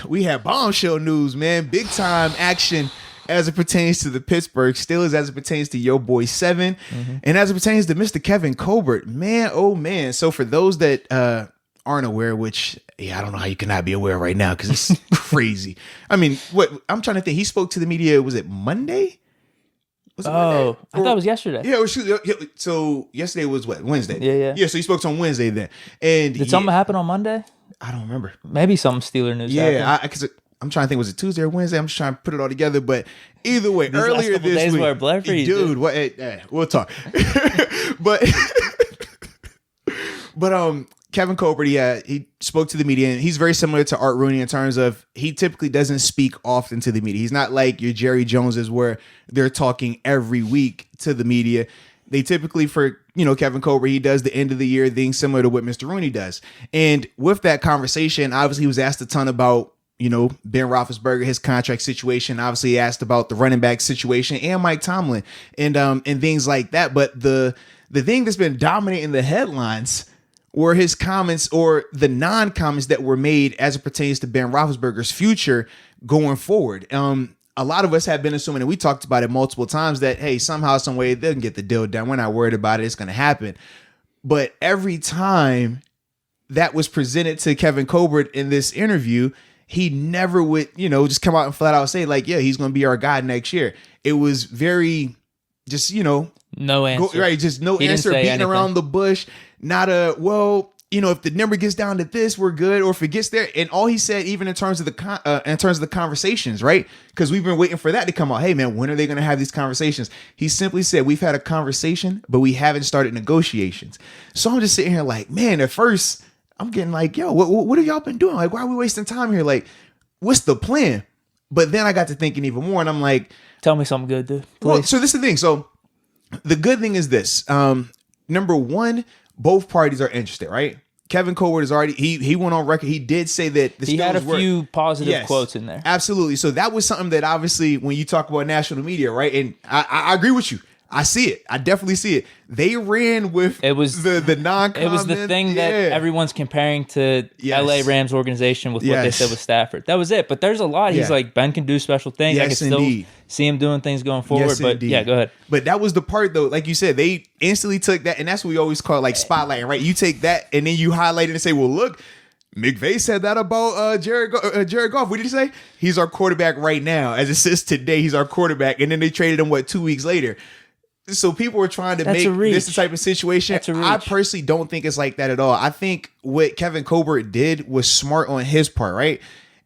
we had bombshell news, man. Big time action as it pertains to the Pittsburgh Steelers, as it pertains to your boy Seven, and as it pertains to Mr. Kevin Colbert. Man, oh man. So for those that aren't aware, which I don't know how you cannot be aware right now because it's crazy. I mean, what I'm trying to think. He spoke to the media. Was it Monday? I thought it was yesterday. Yeah, so yesterday was what? Wednesday. Yeah. Yeah, so he spoke on Wednesday then. And did something happen on Monday? I don't remember. Maybe some Steeler news. Yeah, because I'm trying to think. Was it Tuesday or Wednesday? I'm just trying to put it all together. But either way, These earlier last this days week, were a blur for you, dude. What? We'll talk. but Kevin Colbert, he spoke to the media, and he's very similar to Art Rooney in terms of he typically doesn't speak often to the media. He's not like your Jerry Joneses where they're talking every week to the media. They typically, for Kevin Colbert, he does the end of the year thing similar to what Mr. Rooney does. And with that conversation, obviously he was asked a ton about Ben Roethlisberger, his contract situation. Obviously, he asked about the running back situation and Mike Tomlin and things like that. But the thing that's been dominating the headlines were his comments, or the non-comments that were made as it pertains to Ben Roethlisberger's future going forward. A lot of us have been assuming, and we talked about it multiple times, that, hey, somehow, some way, they can get the deal done. We're not worried about it. It's going to happen. But every time that was presented to Kevin Colbert in this interview, he never would, just come out and flat out say, like, yeah, he's going to be our guy next year. It was very just, no answer. Just no he answer, beating anything around the bush. Not if the number gets down to this, we're good. Or if it gets there. And all he said, even in terms of the conversations, right? Because we've been waiting for that to come out. Hey, man, when are they going to have these conversations? He simply said, we've had a conversation, but we haven't started negotiations. So I'm just sitting here like, man, at first I'm getting like, yo, what have y'all been doing? Like, why are we wasting time here? Like, what's the plan? But then I got to thinking even more, and I'm like, tell me something good, dude. Please. Well, so this is the thing. So the good thing is this. Number one, both parties are interested, right? Kevin Colbert is already, he went on record. He did say that he had a few positive quotes in there. Absolutely. So that was something that obviously when you talk about national media, right? And I agree with you. I see it. I definitely see it. They ran with the non-comment. It was the thing that everyone's comparing to LA Rams organization with what they said with Stafford. That was it. But there's a lot. He's like, Ben can do special things. Yes, I can still see him doing things going forward. Yes, but indeed. Yeah, go ahead. But that was the part though. Like you said, they instantly took that, and that's what we always call like spotlighting, right? You take that and then you highlight it and say, well, look, McVay said that about Jared Goff. What did he say? He's our quarterback right now. As it says today, he's our quarterback. And then they traded him 2 weeks later. So people were trying to make this the type of situation. I personally don't think it's like that at all. I think what Kevin Colbert did was smart on his part, right?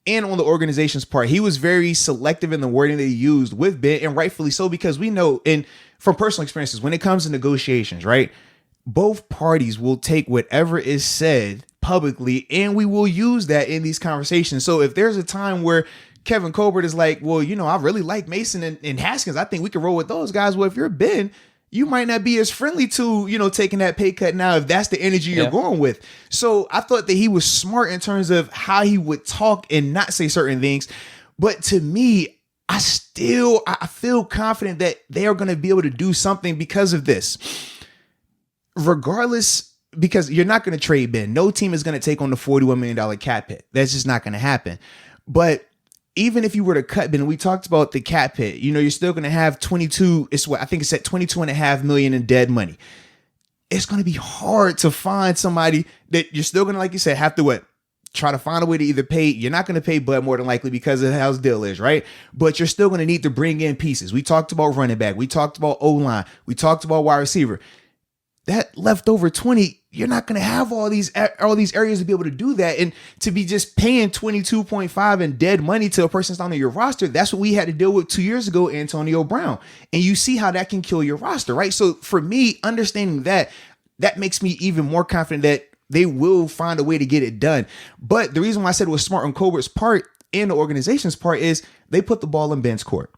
And on the organization's part. He was very selective in the wording that he used with Ben, and rightfully so, because we know, and from personal experiences, when it comes to negotiations, right? Both parties will take whatever is said publicly, and we will use that in these conversations. So if there's a time where Kevin Colbert is like, well, I really like Mason and Haskins. I think we can roll with those guys. Well, if you're Ben, you might not be as friendly to, taking that pay cut now if that's the energy you're going with. So I thought that he was smart in terms of how he would talk and not say certain things. But to me, I feel confident that they are going to be able to do something because of this. Regardless, because you're not going to trade Ben. No team is going to take on the $41 million cap hit. That's just not going to happen. But even if you were to cut Ben, we talked about the cap hit, you're still going to have 22. I think it's at 22.5 million in dead money. It's going to be hard to find somebody that you're still going to, like you said, have to try to find a way to either pay. You're not going to pay Bud more than likely because of how his deal is, right? But you're still going to need to bring in pieces. We talked about running back. We talked about O-line. We talked about wide receiver. That leftover 20, you're not going to have all these areas to be able to do that. And to be just paying 22.5 in dead money to a person that's not on your roster, that's what we had to deal with 2 years ago, Antonio Brown. And you see how that can kill your roster, right? So for me, understanding that makes me even more confident that they will find a way to get it done. But the reason why I said it was smart on Colbert's part and the organization's part is they put the ball in Ben's court.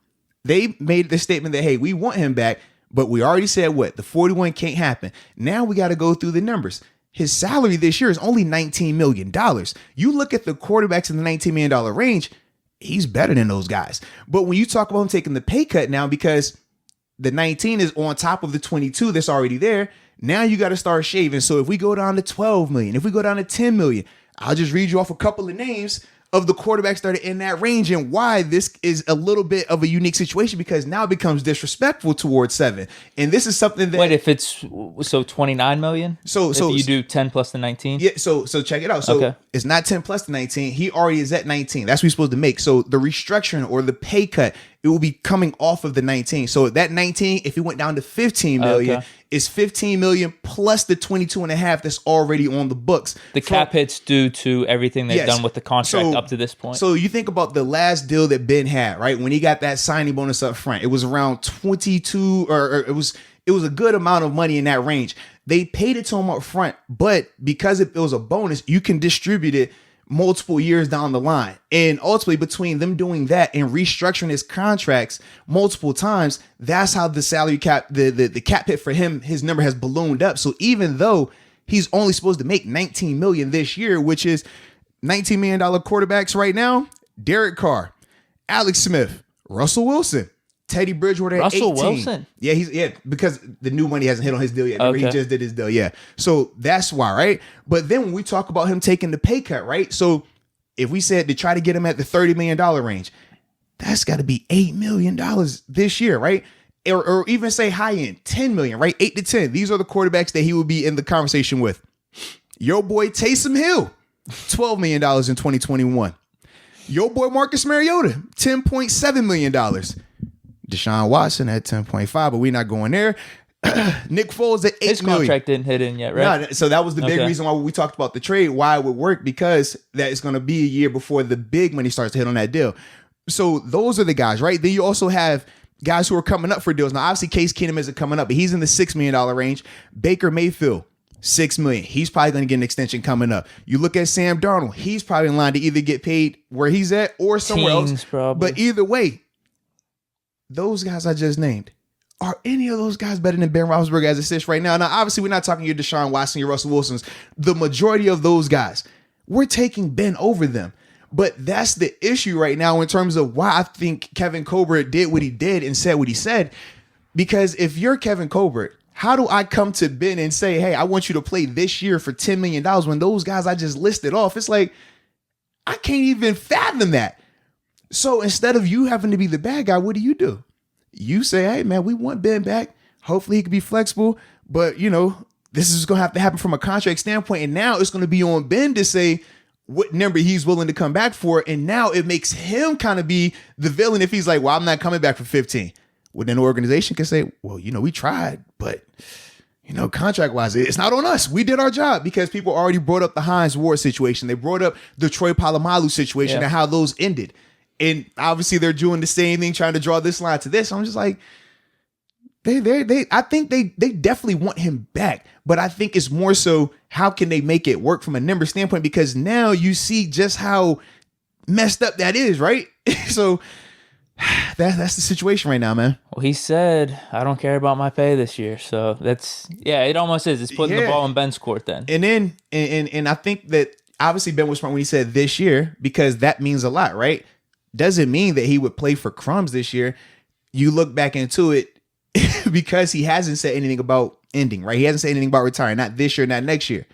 They made the statement that, hey, we want him back. But we already said the 41 can't happen. Now we got to go through the numbers. His salary this year is only $19 million. You look at the quarterbacks in the $19 million range, he's better than those guys. But when you talk about him taking the pay cut now, because the 19 is on top of the 22 that's already there, now you got to start shaving. So if we go down to 12 million, if we go down to 10 million, I'll just read you off a couple of names of the quarterbacks that are in that range, and why this is a little bit of a unique situation, because now it becomes disrespectful towards 7. And this is something that... Wait, if it's 29 million? So if you do 10 plus the 19? Yeah, so check it out. So it's not 10 plus the 19. He already is at 19. That's what he's supposed to make. So the restructuring or the pay cut, it will be coming off of the 19. So that 19, if it went down to 15 million, is 15 million plus the 22.5 that's already on the books. The cap hits due to everything they've done with the contract up to this point. So you think about the last deal that Ben had, right? When he got that signing bonus up front, it was around 22, or it was a good amount of money in that range. They paid it to him up front, but because it was a bonus, you can distribute it multiple years down the line. And ultimately, between them doing that and restructuring his contracts multiple times, that's how the salary cap, the cap hit for him, his number has ballooned up. So even though he's only supposed to make 19 million this year, which is $19 million quarterbacks right now, Derek Carr, Alex Smith, Russell Wilson, Teddy Bridgewater at 18. Wilson? Yeah, because the new money hasn't hit on his deal yet. He just did his deal, yeah. So that's why, right? But then when we talk about him taking the pay cut, right? So if we said to try to get him at the $30 million range, that's got to be $8 million this year, right? Or even say high end, $10 million, right? 8 to 10. These are the quarterbacks that he would be in the conversation with. Your boy Taysom Hill, $12 million in 2021. Your boy Marcus Mariota, $10.7 million. Deshaun Watson at 10.5, but we're not going there. Nick Foles at 8 His million. contract didn't hit in yet, right? No, so that was the big reason why we talked about the trade, why it would work, because that is going to be a year before the big money starts to hit on that deal. So those are the guys, right? Then you also have guys who are coming up for deals. Now, obviously, Case Keenum isn't coming up, but he's in the $6 million range. Baker Mayfield, $6 million. He's probably going to get an extension coming up. You look at Sam Darnold, he's probably in line to either get paid where he's at or somewhere else. Probably. But either way, those guys I just named, are any of those guys better than Ben Roethlisberger as it sits right now? Now, obviously, we're not talking your Deshaun Watson, your Russell Wilsons. The majority of those guys, we're taking Ben over them. But that's the issue right now in terms of why I think Kevin Colbert did what he did and said what he said. Because if you're Kevin Colbert, how do I come to Ben and say, hey, I want you to play this year for $10 million when those guys I just listed off, it's like, I can't even fathom that. So instead of you having to be the bad guy, what do? You say, hey, man, we want Ben back. Hopefully he can be flexible. But, this is going to have to happen from a contract standpoint. And now it's going to be on Ben to say what number he's willing to come back for. And now it makes him kind of be the villain if he's like, well, I'm not coming back for 15. Well, then the organization can say, well, we tried. But, contract-wise, it's not on us. We did our job, because people already brought up the Hines Ward situation. They brought up the Troy Polamalu situation and how those ended. And obviously they're doing the same thing, trying to draw this line to this. I'm just like, I think they definitely want him back. But I think it's more so, how can they make it work from a number standpoint? Because now you see just how messed up that is, right? So that's the situation right now, man. Well, he said, I don't care about my pay this year. So that's, it almost is. It's putting the ball in Ben's court then. And then, and I think that obviously Ben was smart when he said this year, because that means a lot, right? Doesn't mean that he would play for crumbs this year. You look back into it, because he hasn't said anything about ending, right? He hasn't said anything about retiring, not this year, not next year.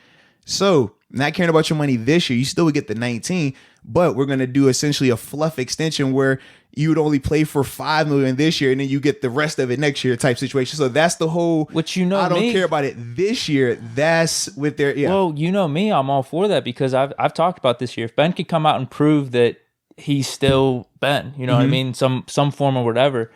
So not caring about your money this year, you still would get the 19, but we're going to do essentially a fluff extension where you would only play for $5 million this year, and then you get the rest of it next year type situation. So that's the whole, which, I don't care about it this year. That's with their, Well, me, I'm all for that, because I've talked about this year. If Ben could come out and prove that he's still Ben, what I mean? Some form or whatever.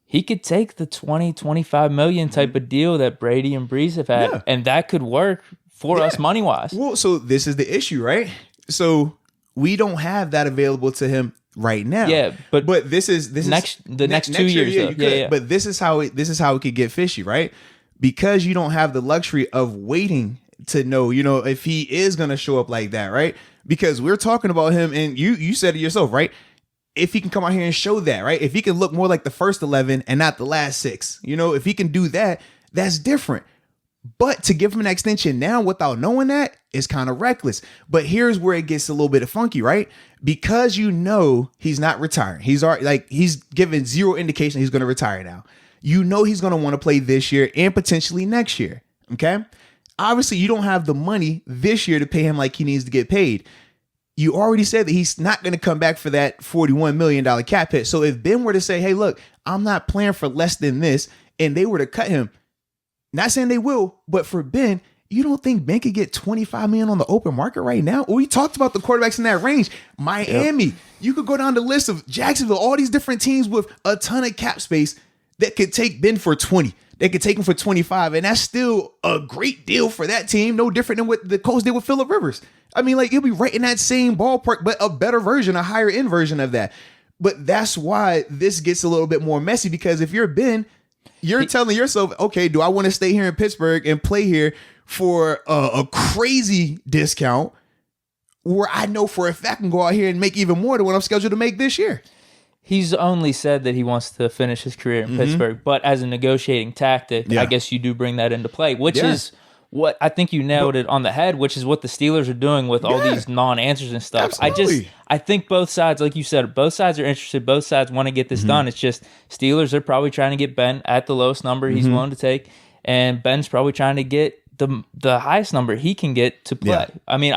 He could take the 20-25 million type of deal that Brady and Breeze have had, and that could work for us money-wise. Well, so this is the issue, right? So we don't have that available to him right now. Yeah, but this is next 2 years. Yeah. But this is how it could get fishy, right? Because you don't have the luxury of waiting to know, if he is going to show up like that, right? Because we're talking about him, and you said it yourself, right? If he can come out here and show that, right? If he can look more like the first 11 and not the last 6, if he can do that, that's different. But to give him an extension now without knowing that is kind of reckless. But here's where it gets a little bit funky, right? Because he's not retiring. He's already he's given zero indication he's going to retire now. He's going to want to play this year and potentially next year. Okay. Obviously, you don't have the money this year to pay him like he needs to get paid. you already said that he's not going to come back for that $41 million cap hit. So if Ben were to say, hey, look, I'm not playing for less than this, and they were to cut him, not saying they will, but for Ben, you don't think Ben could get $25 million on the open market right now? We talked about the quarterbacks in that range. Miami, yep. You could go down the list of Jacksonville, all these different teams with a ton of cap space that could take Ben for 20. They could take him for 25, and that's still a great deal for that team. No different than what the Colts did with Phillip Rivers. I mean, like, you'll be right in that same ballpark, but a better version, a higher end version of that. But that's why this gets a little bit more messy, because if you're Ben, you're telling yourself, okay, do I want to stay here in Pittsburgh and play here for a crazy discount where I know for a fact I can go out here and make even more than what I'm scheduled to make this year? He's only said that he wants to finish his career in Pittsburgh, but as a negotiating tactic, I guess you do bring that into play, which is what I think you nailed it on the head, which is what the Steelers are doing with all these non-answers and stuff. Absolutely. I think both sides, like you said, both sides are interested. Both sides want to get this done. It's just Steelers are probably trying to get Ben at the lowest number he's willing to take, and Ben's probably trying to get the highest number he can get to play. Yeah. I mean,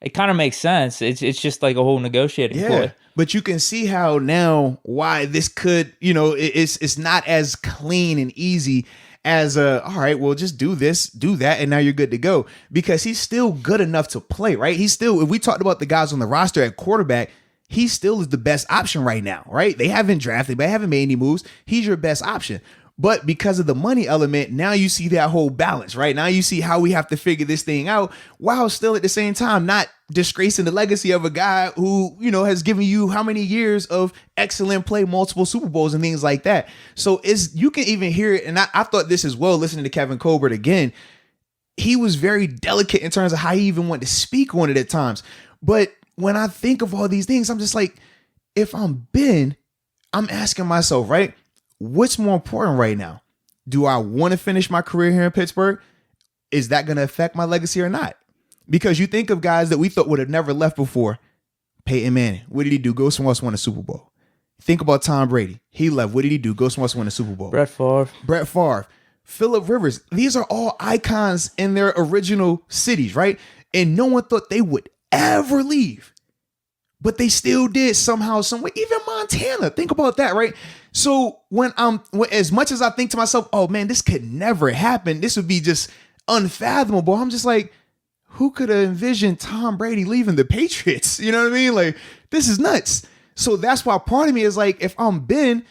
it kind of makes sense. It's just like a whole negotiating ploy. But you can see how now why this could, it's not as clean and easy as all right, well, just do this, do that, and now you're good to go. Because he's still good enough to play, right? He's still, if we talked about the guys on the roster at quarterback, he still is the best option right now, right? They haven't drafted, they haven't made any moves. He's your best option. But because of the money element, now you see that whole balance, right? Now you see how we have to figure this thing out while still at the same time not disgracing the legacy of a guy who, has given you how many years of excellent play, multiple Super Bowls and things like that. So you can even hear it. And I thought this as well, listening to Kevin Colbert again. He was very delicate in terms of how he even wanted to speak on it at times. But when I think of all these things, I'm just like, if I'm Ben, I'm asking myself, right? What's more important right now? Do I want to finish my career here in Pittsburgh? Is that going to affect my legacy or not? Because you think of guys that we thought would have never left before. Peyton Manning, what did he do? Go somewhere else, win a Super Bowl. Think about Tom Brady. He left. What did he do? Go somewhere else, win a Super Bowl. Brett Favre. Phillip Rivers. These are all icons in their original cities, right? And no one thought they would ever leave. But they still did somehow, some way. Even Montana. Think about that, right? So when as much as I think to myself, oh man, this could never happen. This would be just unfathomable. I'm just like, who could have envisioned Tom Brady leaving the Patriots? You know what I mean? Like, this is nuts. So that's why part of me is like, if I'm Ben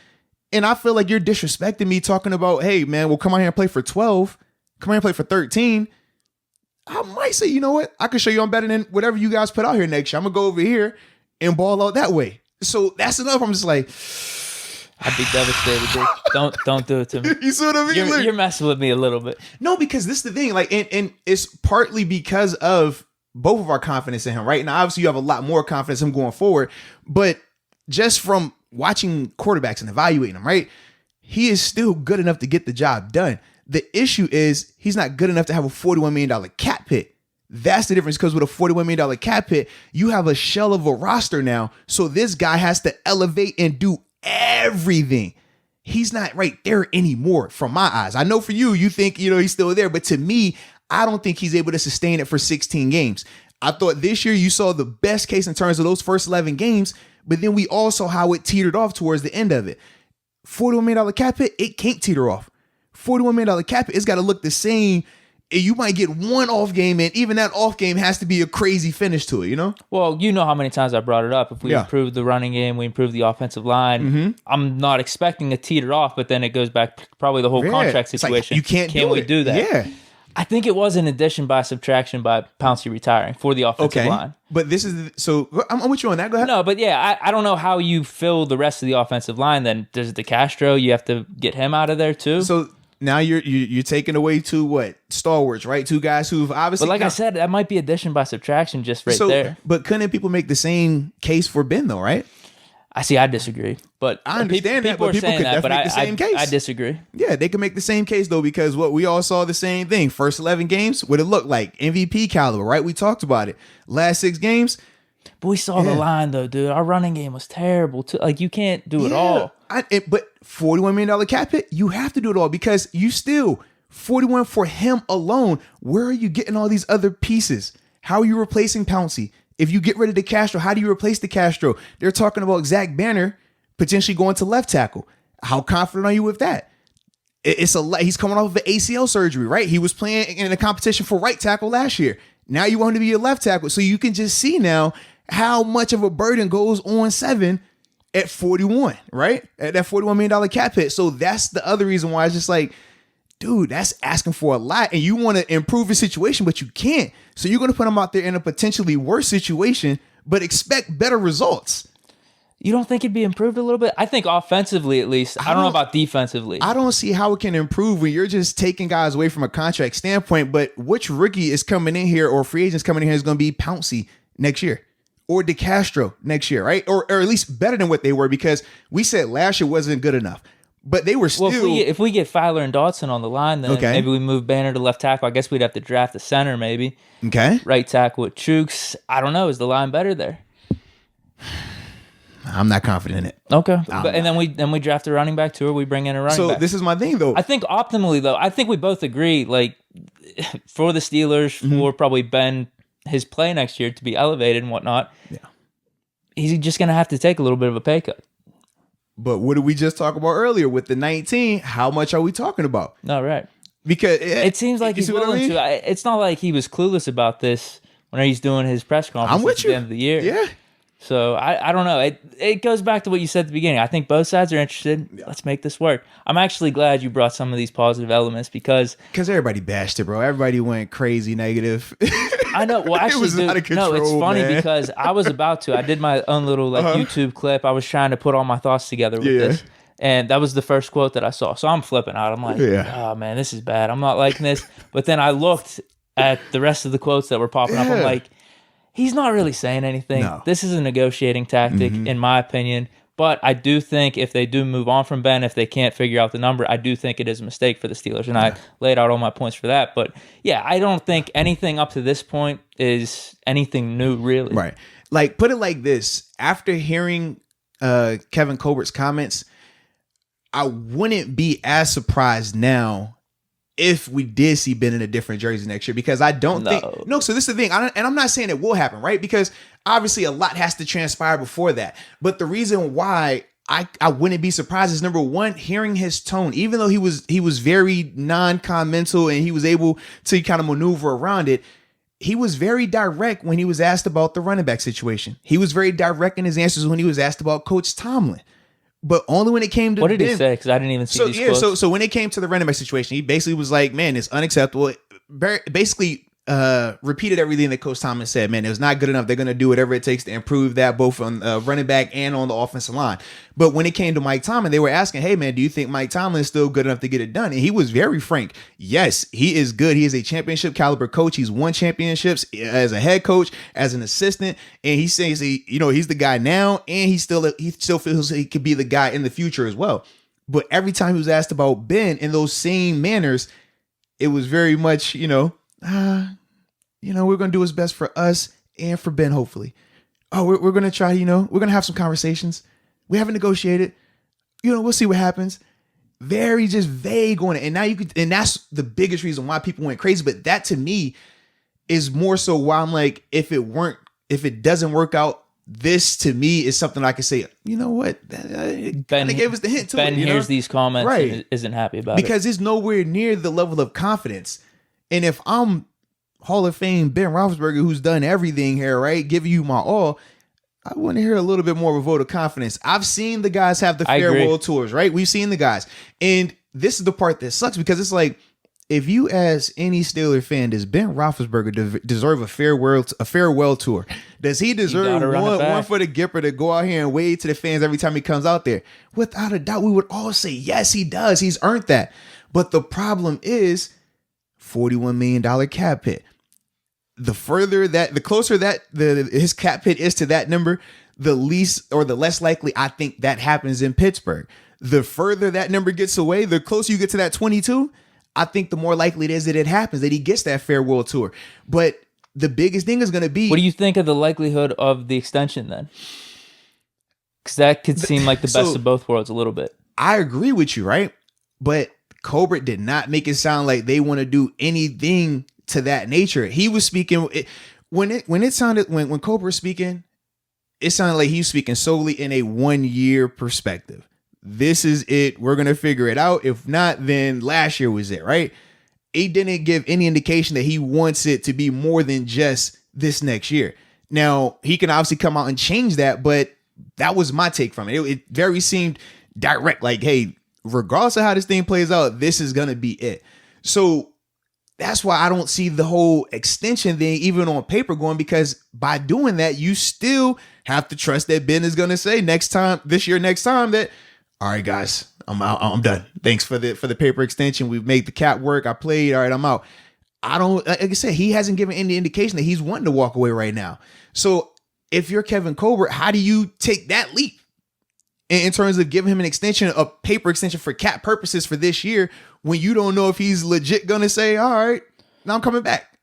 and I feel like you're disrespecting me talking about, hey man, well come out here and play for 12, come out here and play for 13. I might say, you know what? I can show you I'm better than whatever you guys put out here next year. I'm gonna go over here and ball out that way. So that's enough. I'm just like, I'd be devastated, Deke. Don't do it to me. You see what I mean? You're messing with me a little bit. No, because this is the thing. Like, and it's partly because of both of our confidence in him, right? Now, obviously, you have a lot more confidence in him going forward, but just from watching quarterbacks and evaluating them, right? He is still good enough to get the job done. The issue is he's not good enough to have a $41 million cap hit. That's the difference, because with a $41 million cap hit, you have a shell of a roster now. So this guy has to elevate and do everything. He's not right there anymore from my eyes. I know for you, you think, he's still there. But to me, I don't think he's able to sustain it for 16 games. I thought this year you saw the best case in terms of those first 11 games. But then we all saw how it teetered off towards the end of it. $41 million cap hit, it can't teeter off. $41 million cap hit, it's got to look the same. You might get one off game, and even that off game has to be a crazy finish to it, Well, you know how many times I brought it up. If we improve the running game, we improve the offensive line. I'm not expecting a teeter off, but then it goes back probably the whole contract situation. Like, can we do that? Yeah. I think it was an addition by subtraction by Pouncey retiring for the offensive line. But this is so I'm with you on that. Go ahead. No, but yeah, I don't know how you fill the rest of the offensive line. Then does DeCastro, you have to get him out of there too. So now you're taking away two stalwarts, right? Two guys who've obviously. But like I said, that might be addition by subtraction just there. But couldn't people make the same case for Ben though, right? I disagree. But I understand that, but people could definitely make the same case. I disagree. Yeah, they can make the same case though, because what we all saw the same thing. First 11 games, what it looked like, MVP caliber, right? We talked about it. Last 6 games. But we saw the line though, dude. Our running game was terrible too. Like, you can't do it all. But $41 million cap hit, you have to do it all, because you still 41 for him alone. Where are you getting all these other pieces? How are you replacing Pouncey? If you get rid of DeCastro, how do you replace DeCastro? They're talking about Zach Banner potentially going to left tackle. How confident are you with that? He's coming off of an ACL surgery, right? He was playing in a competition for right tackle last year. Now you want him to be a left tackle. So you can just see now how much of a burden goes on 7 at 41, right? At that $41 million cap hit. So that's the other reason why it's just like, dude, that's asking for a lot. And you want to improve the situation, but you can't. So you're going to put him out there in a potentially worse situation, but expect better results. You don't think it'd be improved a little bit? I think offensively, at least. I don't know about defensively. I don't see how it can improve when you're just taking guys away from a contract standpoint. But which rookie is coming in here or free agents coming in here is going to be Pouncey next year or DeCastro next year, right? Or at least better than what they were, because we said last year wasn't good enough. But they were still... Well, if we get Feiler and Dotson on the line, then maybe we move Banner to left tackle. I guess we'd have to draft a center, maybe. Okay. Right tackle with Chooks. I don't know. Is the line better there? I'm not confident in it. Okay. And then we draft a running back too, or we bring in a running back. So this is my thing, though. I think optimally, though, I think we both agree, like, for the Steelers, for probably Ben, his play next year to be elevated and whatnot, he's just going to have to take a little bit of a pay cut. But what did we just talk about earlier with the 19? How much are we talking about? No, right. Because it seems like he's willing to. It's not like he was clueless about this when he's doing his press conference at the end of the year. Yeah. So I don't know. It goes back to what you said at the beginning. I think both sides are interested. Yeah. Let's make this work. I'm actually glad you brought some of these positive elements because everybody bashed it, bro. Everybody went crazy negative. I know. Well, actually, it was out of control, no, it's funny man. because I was about to. I did my own little YouTube clip. I was trying to put all my thoughts together with this. And that was the first quote that I saw. So I'm flipping out. I'm like, oh, man, this is bad. I'm not liking this. But then I looked at the rest of the quotes that were popping up. I'm like, he's not really saying anything. No. This is a negotiating tactic, in my opinion. But I do think if they do move on from Ben, if they can't figure out the number, I do think it is a mistake for the Steelers. And I laid out all my points for that. But, yeah, I don't think anything up to this point is anything new, really. Right. Like, put it like this. After hearing Kevin Colbert's comments, I wouldn't be as surprised now if we did see Ben in a different jersey next year, because I don't think... No, so this is the thing. And I'm not saying it will happen, right? Because obviously a lot has to transpire before that. But the reason why I wouldn't be surprised is, number one, hearing his tone. Even though he was very non-commental and he was able to kind of maneuver around it, he was very direct when he was asked about the running back situation. He was very direct in his answers when he was asked about Coach Tomlin. But only when it came to what did he say? Because I didn't even see these quotes. So when it came to the running back situation, he basically was like, "Man, it's unacceptable." Basically, repeated everything that Coach Tomlin said. Man, it was not good enough. They're going to do whatever it takes to improve that, both on running back and on the offensive line. But when it came to Mike Tomlin, they were asking, "Hey, man, do you think Mike Tomlin is still good enough to get it done?" And he was very frank. Yes, he is good. He is a championship caliber coach. He's won championships as a head coach, as an assistant, and he says he's the guy now, and he still feels he could be the guy in the future as well. But every time he was asked about Ben in those same manners, it was very much, we're going to do what's best for us and for Ben, hopefully. Oh, we're going to try, we're going to have some conversations. We haven't negotiated. We'll see what happens. Very just vague on it. And now and that's the biggest reason why people went crazy. But that to me is more so why I'm like, if it doesn't work out, this to me is something I can say, you know what? Ben gave us the hint to Ben it. Hears these comments and isn't happy about it. Because it's nowhere near the level of confidence. And if I'm Hall of Fame Ben Roethlisberger, who's done everything here, right? Giving you my all, I want to hear a little bit more of a vote of confidence. I've seen the guys have the farewell tours, right? We've seen the guys. And this is the part that sucks, because it's like, if you ask any Steeler fan, does Ben Roethlisberger deserve a farewell tour? Does he deserve one for the Gipper to go out here and wave to the fans every time he comes out there? Without a doubt, we would all say, yes, he does. He's earned that. But the problem is $41 million cap hit. The closer that his cap hit is to that number, the least or the less likely I think that happens in Pittsburgh. The further that number gets away, the closer you get to that 22, I think the more likely it is that it happens, that he gets that farewell tour. But the biggest thing is going to be... What do you think of the likelihood of the extension then? Because that could seem like the best of both worlds a little bit. I agree with you, right? But Colbert did not make it sound like they want to do anything to that nature. He was speaking... when Colbert was speaking, it sounded like he's speaking solely in a 1 year perspective. This is it. We're going to figure it out. If not, then last year was it, right? He didn't give any indication that he wants it to be more than just this next year. Now, he can obviously come out and change that, but that was my take from it. It very seemed direct, like, hey, regardless of how this thing plays out, this is going to be it. So that's why I don't see the whole extension thing even on paper going, because by doing that, you still have to trust that Ben is going to say next time that, all right, guys, I'm out. I'm done. Thanks for the paper extension. We've made the cap work. I played. All right, I'm out. Like I said, he hasn't given any indication that he's wanting to walk away right now. So if you're Kevin Colbert, how do you take that leap in terms of giving him an extension, a paper extension for cap purposes for this year, when you don't know if he's legit going to say, all right, now I'm coming back?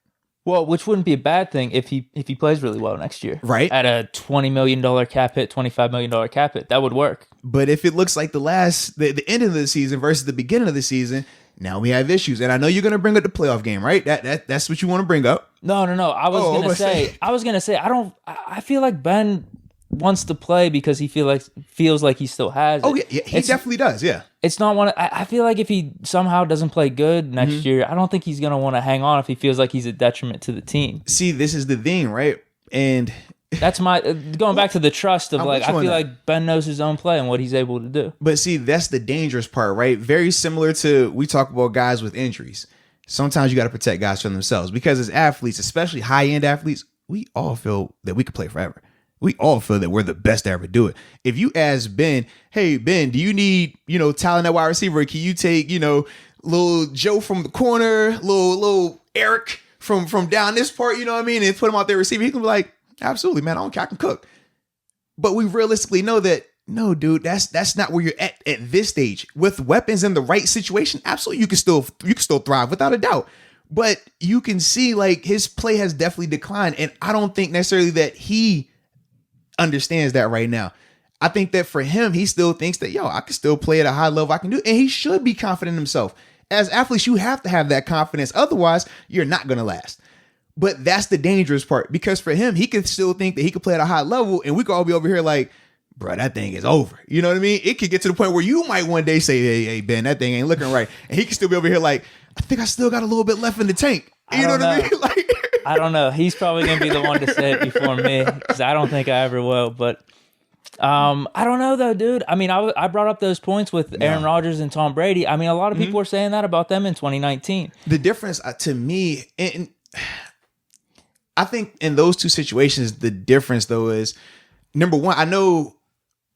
Well, which wouldn't be a bad thing if he plays really well next year. Right. At a $20 million cap hit, $25 million cap hit, that would work. But if it looks like the end of the season versus the beginning of the season, now we have issues. And I know you're going to bring up the playoff game, right? That's what you want to bring up. No. I was going to say, I feel like Ben wants to play because he feels like he still has it. Oh, yeah, he definitely does, yeah. It's not one. I feel like if he somehow doesn't play good next year, I don't think he's going to want to hang on if he feels like he's a detriment to the team. See, this is the thing, right? And that's my going back to the trust of, like, I feel like Ben knows his own play and what he's able to do. But see, that's the dangerous part, right? Very similar to, we talk about guys with injuries. Sometimes you got to protect guys from themselves, because as athletes, especially high-end athletes, we all feel that we could play forever. We all feel that we're the best to ever do it. If you ask Ben, hey, Ben, do you need, talent at wide receiver? Can you take, little Joe from the corner, little Eric from down this part, you know what I mean? And put him out there receiver. He can be like, absolutely, man, I don't care, I can cook. But we realistically know that, no, dude, that's not where you're at this stage. With weapons in the right situation, absolutely, you can still thrive without a doubt. But you can see, like, his play has definitely declined. And I don't think necessarily that he understands that right now. I think that for him, he still thinks that, I can still play at a high level. I can do it. And he should be confident in himself. As athletes, you have to have that confidence. Otherwise, you're not going to last. But that's the dangerous part, because for him, he could still think that he could play at a high level, and we could all be over here like, bro, that thing is over. You know what I mean? It could get to the point where you might one day say, hey, Ben, that thing ain't looking right. And he could still be over here like, I think I still got a little bit left in the tank. You know what I mean? Like, I don't know. He's probably going to be the one to say it before me, because I don't think I ever will. But I don't know, though, dude. I mean, I brought up those points with Aaron Rodgers and Tom Brady. I mean, a lot of people were saying that about them in 2019. The difference to me, and I think in those two situations, the difference, though, is, number one,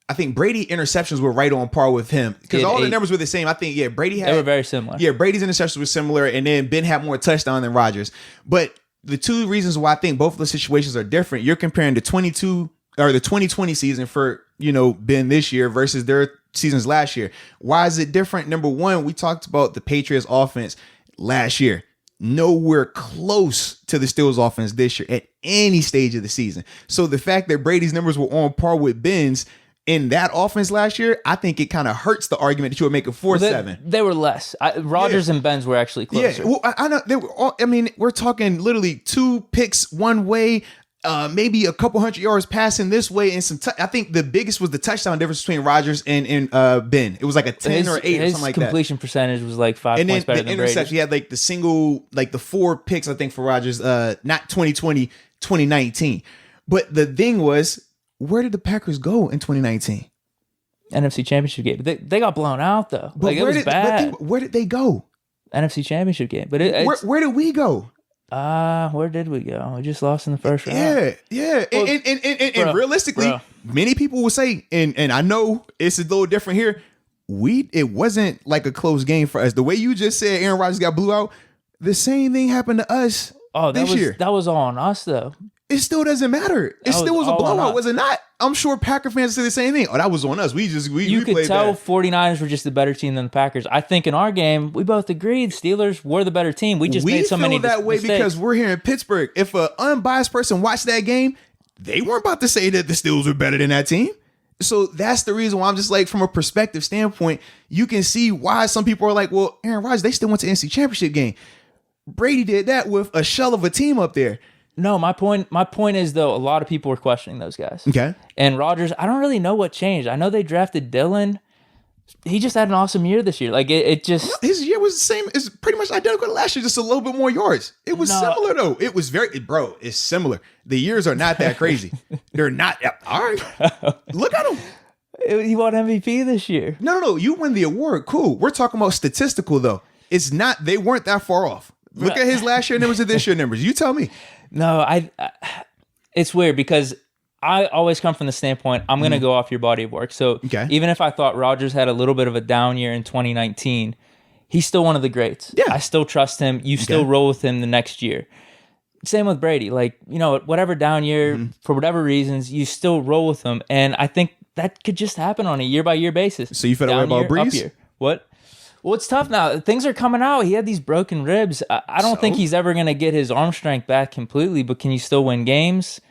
I think Brady interceptions were right on par with him, because all the numbers were the same. I think, Brady had... They were very similar. Yeah, Brady's interceptions were similar, and then Ben had more touchdown than Rodgers. But the two reasons why I think both of the situations are different, you're comparing the 2020 season for, Ben this year versus their seasons last year. Why is it different? Number one, we talked about the Patriots offense last year. Nowhere close to the Steelers offense this year at any stage of the season. So the fact that Brady's numbers were on par with Ben's in that offense last year, I think it kind of hurts the argument that you would make a 4-7. They were less. Rodgers and Ben's were actually closer. Yeah, well, I know they were all, I mean, we're talking literally 2 picks one way, maybe a couple hundred yards passing this way, and some. I think the biggest was the touchdown difference between Rodgers and Ben. It was like a 10 or 8 or something like that. His completion percentage was like 5 points better than Brady's. And then the interception, he had like the 4 picks, I think, for Rodgers, not 2020, 2019. But the thing was, where did the Packers go in 2019? NFC Championship game. They got blown out, though. But it was bad. Where did they go? NFC Championship game. But where did we go? Where did we go? We just lost in the first round. Yeah. Well, and realistically, many people will say, and I know it's a little different here, it wasn't like a close game for us. The way you just said Aaron Rodgers got blew out, the same thing happened to us this year. That was all on us, though. It still doesn't matter. It still was a blowout, was it not? I'm sure Packer fans say the same thing. Oh, that was on us. You could tell bad. 49ers were just the better team than the Packers. I think in our game, we both agreed Steelers were the better team. We just made so many mistakes. We feel that way because we're here in Pittsburgh. If an unbiased person watched that game, they weren't about to say that the Steelers were better than that team. So that's the reason why I'm just like, from a perspective standpoint, you can see why some people are like, well, Aaron Rodgers, they still went to the NFC Championship game. Brady did that with a shell of a team up there. No, my point is, though, a lot of people were questioning those guys. Okay. And Rodgers, I don't really know what changed. I know they drafted Dylan. He just had an awesome year this year. Like, it just... No, his year was the same. It's pretty much identical to last year, just a little bit more yards. It was similar, though. It was it's similar. The years are not that crazy. They're not. All right. Look at him. He won MVP this year. No. You win the award. Cool. We're talking about statistical, though. It's not... They weren't that far off. Look at his last year numbers and this year numbers. You tell me. No, it's weird because I always come from the standpoint, I'm going to go off your body of work. So even if I thought Rodgers had a little bit of a down year in 2019, he's still one of the greats. Yeah. I still trust him. You still roll with him the next year. Same with Brady. Like, whatever down year, for whatever reasons, you still roll with him. And I think that could just happen on a year-by-year basis. So you feel that way about Breeze? What? Well, it's tough now. Things are coming out. He had these broken ribs. I don't think he's ever going to get his arm strength back completely, but can you still win games?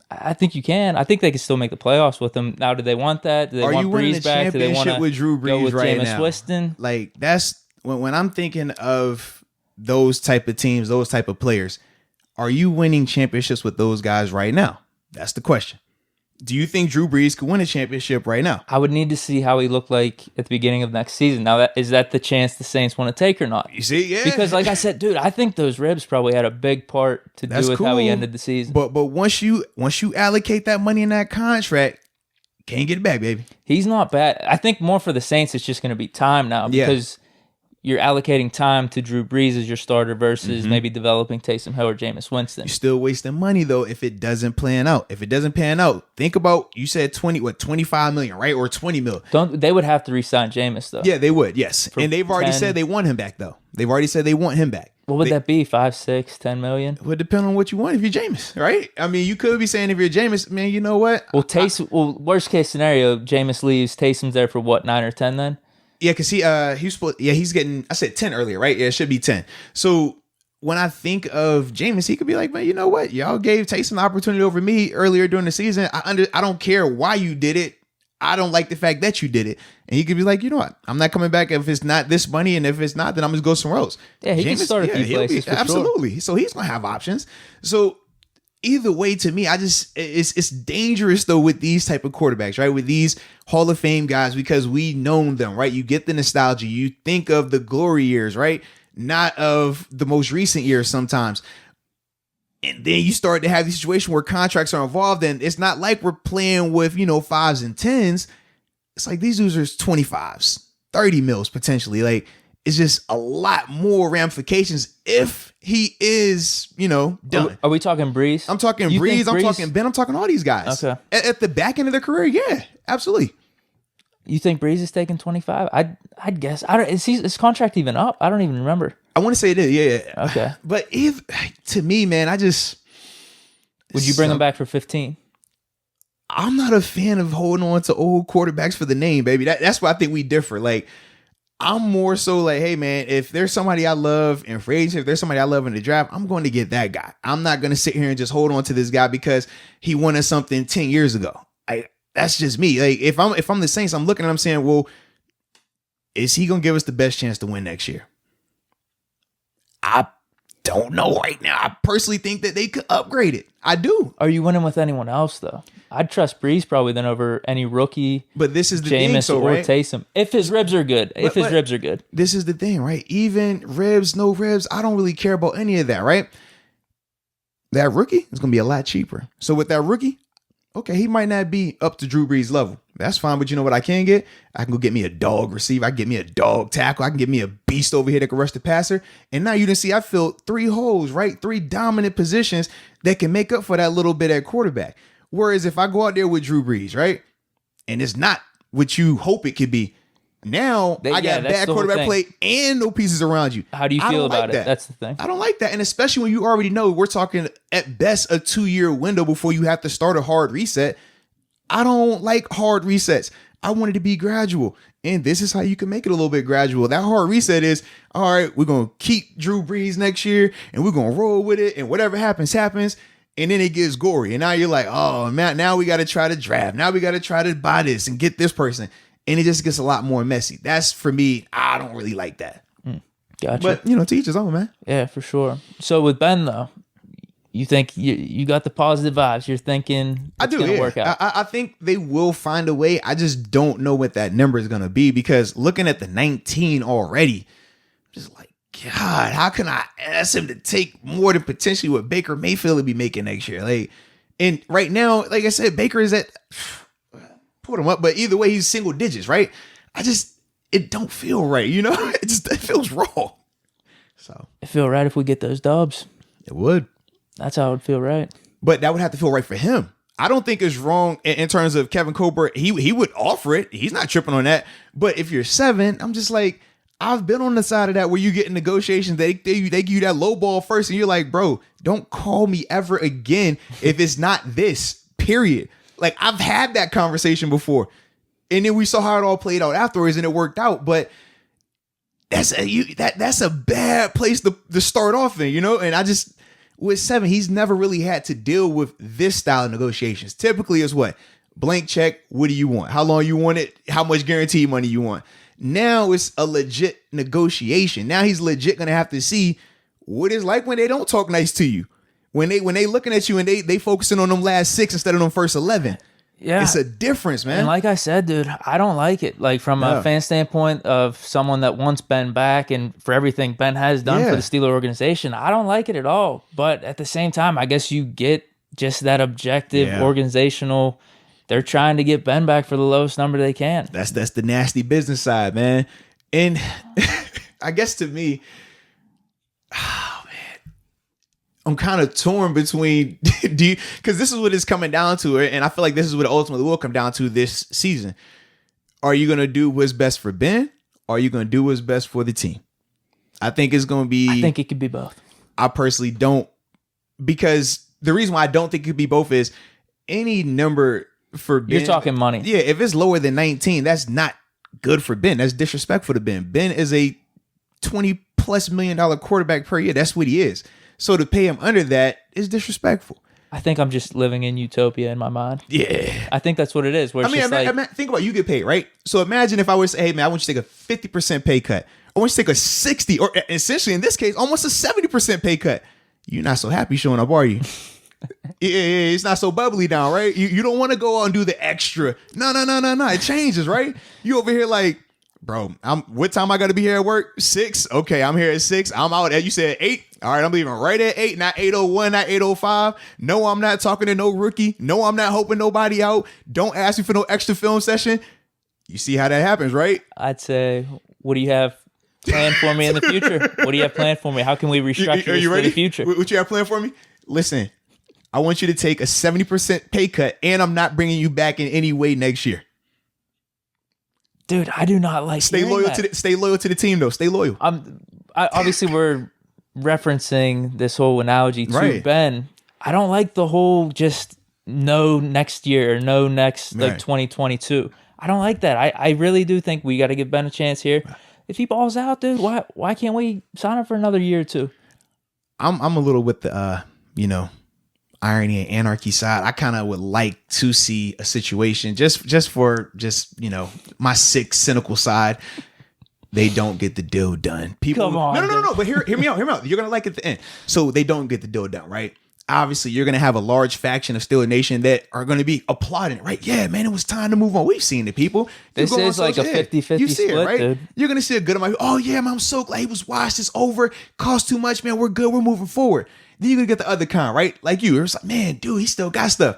I think you can. I think they can still make the playoffs with him. Now, do they want that? Do they want Breeze back? Do they want to with Drew Brees go with right Jameis now? Winston? Like, that's when I'm thinking of those type of teams, those type of players. Are you winning championships with those guys right now? That's the question. Do you think Drew Brees could win a championship right now? I would need to see how he looked like at the beginning of next season. Now, is that the chance the Saints want to take or not? You see, yeah. Because, like I said, dude, I think those ribs probably had a big part to do with how he ended the season. But once you allocate that money in that contract, can't get it back, baby. He's not bad. I think more for the Saints, it's just going to be time now because you're allocating time to Drew Brees as your starter versus maybe developing Taysom Hill or Jameis Winston. You're still wasting money, though, if it doesn't plan out. If it doesn't pan out, think about, you said 25 million, right? Or 20 mil. They would have to re-sign Jameis, though. Yeah, they would, yes. And they've already said they want him back, though. They've already said they want him back. What would that be? 5, 6, 10 million? It would depend on what you want if you're Jameis, right? I mean, you could be saying if you're Jameis, man, you know what? Well, worst case scenario, Jameis leaves, Taysom's there for what, 9 or 10 then? Yeah, because he's getting, I said 10 earlier, right? Yeah, it should be 10. So when I think of Jameis, he could be like, man, you know what? Y'all gave Taysom the opportunity over me earlier during the season. I don't care why you did it. I don't like the fact that you did it. And he could be like, you know what? I'm not coming back if it's not this money. And if it's not, then I'm going to go somewhere else. Yeah, he can start a few places for absolutely. Sure. So he's going to have options. So either way, to me, it's dangerous though with these type of quarterbacks, right? With these Hall of Fame guys, because we know them, right? You get the nostalgia, you think of the glory years, right? Not of the most recent years sometimes. And then you start to have the situation where contracts are involved, and it's not like we're playing with, 5s and 10s. It's like these dudes are 25s, 30 mils potentially. Like, it's just a lot more ramifications if he is, done. Are we talking Breeze? I'm talking Breeze. I'm talking Ben. I'm talking all these guys. Okay. At the back end of their career, yeah, absolutely. You think Breeze is taking 25? I'd guess. Is his contract even up? I don't even remember. I want to say it is. Yeah. Okay. But to me, man, would you bring him back for 15? I'm not a fan of holding on to old quarterbacks for the name, baby. That's why I think we differ. Like, I'm more so like, hey, man, if there's somebody I love in free agency, if there's somebody I love in the draft, I'm going to get that guy. I'm not going to sit here and just hold on to this guy because he wanted something 10 years ago. That's just me. Like, if I'm the Saints, I'm looking at him saying, well, is he going to give us the best chance to win next year? I don't know right now. I personally think that they could upgrade it. I do. Are you winning with anyone else, though? I'd trust Breeze probably than over any rookie. But this is the Jameis thing, so, or right? Taysom. If his ribs are good. Ribs are good. This is the thing, right? Even ribs, no ribs, I don't really care about any of that, right? That rookie is going to be a lot cheaper. So with that rookie, okay, he might not be up to Drew Brees' level. That's fine, but you know what I can get? I can go get me a dog receiver. I can get me a dog tackle. I can get me a beast over here that can rush the passer. And now you can see I filled 3 holes, right? 3 dominant positions that can make up for that little bit at quarterback. Whereas if I go out there with Drew Brees, right? And it's not what you hope it could be. Now I got bad quarterback play and no pieces around you. How do you feel about it? That's the thing. I don't like that. And especially when you already know we're talking at best a 2-year window before you have to start a hard reset. I don't like hard resets. I want it to be gradual. And this is how you can make it a little bit gradual. That hard reset is, all right, we're going to keep Drew Brees next year and we're going to roll with it. And whatever happens, happens. And then it gets gory. And now you're like, oh, man, now we got to try to draft. Now we got to try to buy this and get this person. And it just gets a lot more messy. That's, for me, I don't really like that. Gotcha. But, to each his own, man. Yeah, for sure. So with Ben, though, You think you got the positive vibes. You're thinking it's going to work out. I think they will find a way. I just don't know what that number is going to be, because looking at the 19 already, just like, God, how can I ask him to take more than potentially what Baker Mayfield will be making next year? Like, and right now, like I said, Baker is at, put him up, but either way, he's single digits, right? It don't feel right, you know? It feels wrong. So it feel right if we get those dubs. It would. That's how it would feel right. But that would have to feel right for him. I don't think it's wrong in terms of Kevin Colbert. He would offer it. He's not tripping on that. But if you're 7, I'm just like, I've been on the side of that where you get in negotiations. They give you that low ball first, and you're like, bro, don't call me ever again if it's not this, period. Like, I've had that conversation before. And then we saw how it all played out afterwards, and it worked out. But that's a bad place to start off in, you know? And with 7, he's never really had to deal with this style of negotiations. Typically, it's what? Blank check. What do you want? How long you want it? How much guarantee money you want? Now it's a legit negotiation. Now he's legit going to have to see what it's like when they don't talk nice to you. When they looking at you and they focusing on them last 6 instead of them first 11. Yeah. It's a difference, man. And like I said, dude, I don't like it. Like, from a fan standpoint of someone that wants Ben back and for everything Ben has done for the Steeler organization, I don't like it at all. But at the same time, I guess you get just that objective organizational. They're trying to get Ben back for the lowest number they can. That's the nasty business side, man. And I guess to me, I'm kind of torn between because this is what it's coming down to, and I feel like this is what it ultimately will come down to this season. Are you going to do what's best for Ben? Or are you going to do what's best for the team? I think it's going to be. I think it could be both. I personally don't, because the reason why I don't think it could be both is any number for Ben. You're talking money. Yeah, if it's lower than 19, that's not good for Ben. That's disrespectful to Ben. Ben is a $20+ million quarterback per year. That's what he is. So to pay him under that is disrespectful. I think I'm just living in utopia in my mind. Yeah. I think that's what it is. Where it's think about, you get paid, right? So imagine if I was to say, hey, man, I want you to take a 50% pay cut. I want you to take a 60, or essentially in this case, almost a 70% pay cut. You're not so happy showing up, are you? It's not so bubbly down, right? You don't want to go out and do the extra. No. It changes, right? You over here like, bro, what time I got to be here at work? 6? Okay, I'm here at 6. I'm out at, you said 8. All right, I'm leaving right at 8, not 8:01, not 8:05. No, I'm not talking to no rookie. No, I'm not helping nobody out. Don't ask me for no extra film session. You see how that happens, right? I'd say, what do you have planned for me in the future? What do you have planned for me? How can we restructure this for the future? What you have planned for me? Listen, I want you to take a 70% pay cut, and I'm not bringing you back in any way next year. Dude, I do not like stay loyal to the team, though. Stay loyal. Obviously, we're referencing this whole analogy to Ben. I don't like the whole just no next year or no next 2022. I don't like that. I really do think we got to give Ben a chance here. If he balls out, dude, why can't we sign him for another year or two? I'm a little with the irony and anarchy side. I kind of would like to see a situation just for my sick, cynical side. They don't get the deal done. People, come on, no. But hear me out. You're gonna like it at the end. So they don't get the deal done, right? Obviously, you're gonna have a large faction of Steeler Nation that are gonna be applauding it, right? Yeah, man, it was time to move on. We've seen it, people. This is like a 50-50 split, right? dude. You're gonna see a good amount. Oh yeah, man, I'm so glad he was washed. It's over. Cost too much, man. We're good. We're moving forward. Then you're gonna get the other kind, right? Like you. It's like, man, dude, he still got stuff.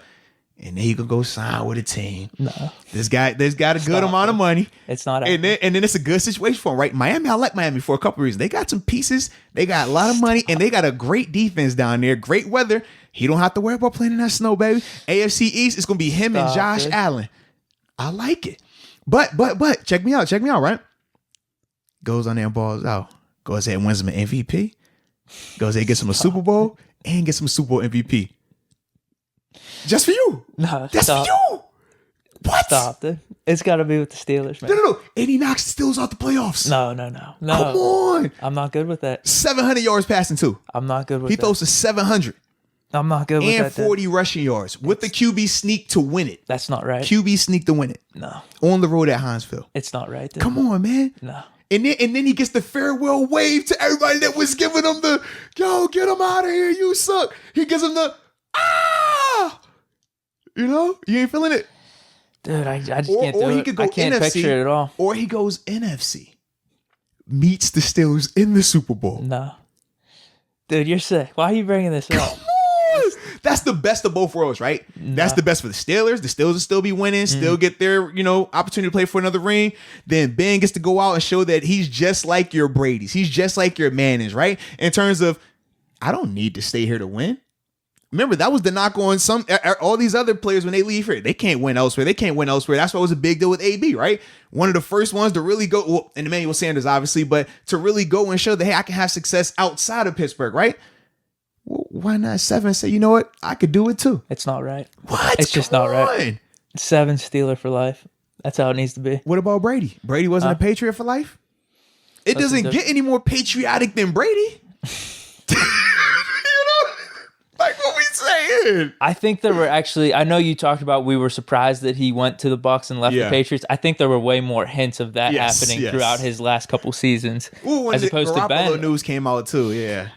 And then he could go sign with a team. No. There's got a good amount of money. It's not. And then it's a good situation for him, right? Miami, I like Miami for a couple of reasons. They got some pieces. They got a lot of money. And they got a great defense down there. Great weather. He don't have to worry about playing in that snow, baby. AFC East, it's going to be him and Josh Allen. I like it. But, check me out, right? Goes on there and balls out. Goes ahead and wins him an MVP. Goes ahead and gets him a Super Bowl. And gets him a Super Bowl MVP. Just for you. No, that's for you. What? Stop it. It's got to be with the Steelers, man. No. And he knocks the Steelers out the playoffs. No. Come on. I'm not good with that. 700 yards passing too. I'm not good with that. He throws to 700. I'm not good with that. And 40 rushing yards with the QB sneak to win it. That's not right. QB sneak to win it. No. On the road at Hinesville. It's not right. Come on, man. No. And then he gets the farewell wave to everybody that was giving him the, yo, get him out of here, you suck. He gives him the, ah! You know? You ain't feeling it? Dude, I just can't do it. I can't picture it at all. Or he goes NFC. Meets the Steelers in the Super Bowl. No. Dude, you're sick. Why are you bringing this up? That's the best of both worlds, right? No. That's the best for the Steelers. The Steelers will still be winning, still get their, opportunity to play for another ring. Then Ben gets to go out and show that he's just like your Brady's. He's just like your Mannings, right? In terms of, I don't need to stay here to win. Remember, that was the knock on all these other players when they leave here. They can't win elsewhere. That's why it was a big deal with AB, right? One of the first ones to really go, well, and Emmanuel Sanders, obviously, but to really go and show that, hey, I can have success outside of Pittsburgh, right? Well, why not 7 say, you know what? I could do it too. It's not right. What? It's just not right. 7 Steeler for life. That's how it needs to be. What about Brady? Brady wasn't a Patriot for life? It doesn't get any more patriotic than Brady. Like what we saying. I think there were actually, I know you talked about we were surprised that he went to the Bucs and left the Patriots. I think there were way more hints of that happening throughout his last couple seasons. Ooh, as opposed to Ben. News came out too, yeah.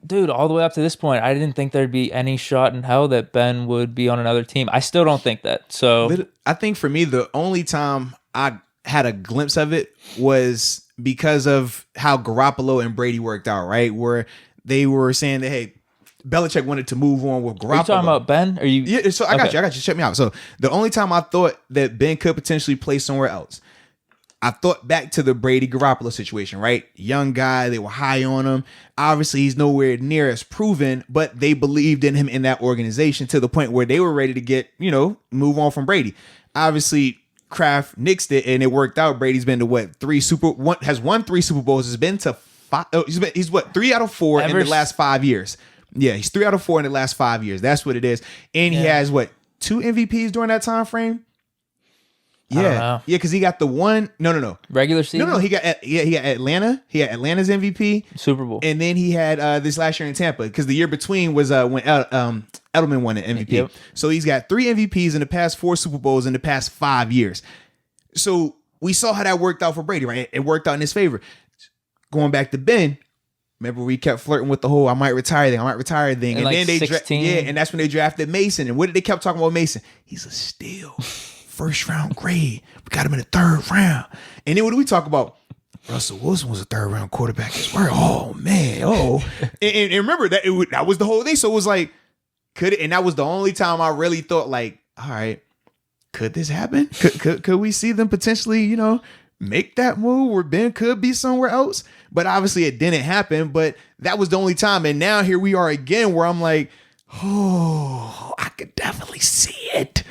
Dude, all the way up to this point, I didn't think there'd be any shot in hell that Ben would be on another team. I still don't think that. So I think for me, the only time I had a glimpse of it was because of how Garoppolo and Brady worked out, right? Where they were saying that, hey, Belichick wanted to move on with Garoppolo. Are you talking about Ben? Yeah, so I got you. Check me out. So the only time I thought that Ben could potentially play somewhere else, I thought back to the Brady Garoppolo situation, right? Young guy, they were high on him. Obviously, he's nowhere near as proven, but they believed in him in that organization to the point where they were ready to get, move on from Brady. Obviously, Kraft nixed it and it worked out. Brady's been to has won 3 Super Bowls. Has been to 5. He's 3 out of 4 in the last 5 years. Yeah, he's 3 out of 4 in the last 5 years. That's what it is. And he has 2 MVPs during that time frame? Yeah. Yeah, because he got the one. No. Regular season? No. He got Atlanta. He had Atlanta's MVP. Super Bowl. And then he had this last year in Tampa, because the year between was when Edelman won the MVP. Yep. So he's got 3 MVPs in the past 4 Super Bowls in the past 5 years. So we saw how that worked out for Brady, right? It worked out in his favor. Going back to Ben, remember we kept flirting with the whole I might retire thing. And then they 16. And that's when they drafted Mason. And what did they kept talking about Mason? He's a steal. 1st round grade. We got him in the 3rd round. And then what do we talk about? Russell Wilson was a 3rd round quarterback as well. Oh man. And remember that was the whole thing. So it was like, and that was the only time I really thought like, all right, could this happen? Could we see them potentially, make that move where Ben could be somewhere else? But obviously it didn't happen, but that was the only time. And now here we are again where I'm like, oh, I could definitely see it.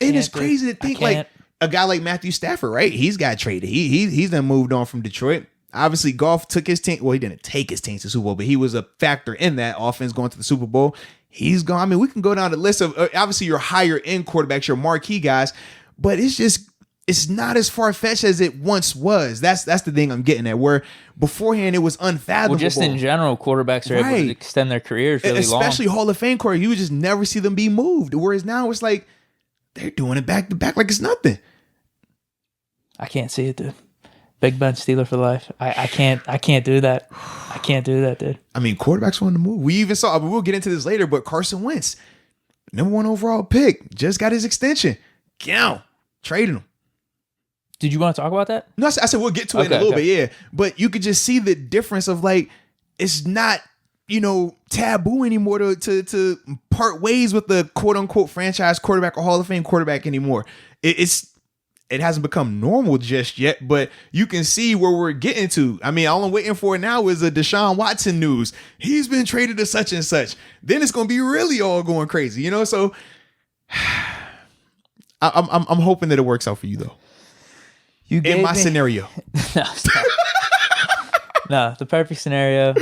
And it's crazy to think like a guy like Matthew Stafford, right? He's got traded. He's then moved on from Detroit. Obviously, Goff took his team. Well, he didn't take his team to the Super Bowl, but he was a factor in that offense going to the Super Bowl. He's gone. I mean, we can go down the list of obviously your higher end quarterbacks, your marquee guys, but it's not as far-fetched as it once was. That's the thing I'm getting at, where beforehand it was unfathomable. Well, just in general, quarterbacks are able to extend their careers really long. Especially Hall of Fame quarterbacks. You would just never see them be moved. Whereas now it's like they're doing it back to back like it's nothing. I can't see it, dude. Big Ben Steeler for life. I can't do that. I can't do that, dude. I mean, quarterbacks on the move. We even saw, we'll get into this later, but Carson Wentz, #1 overall pick, just got his extension. Get trading him. Did you want to talk about that? No, I said we'll get to it in a little bit, yeah. But you could just see the difference of like, it's not, taboo anymore to part ways with the quote unquote franchise quarterback or Hall of Fame quarterback anymore. It hasn't become normal just yet, but you can see where we're getting to. I mean, all I'm waiting for now is a Deshaun Watson news. He's been traded to such and such. Then it's going to be really all going crazy, So I'm hoping that it works out for you though. In my scenario. No, the perfect scenario.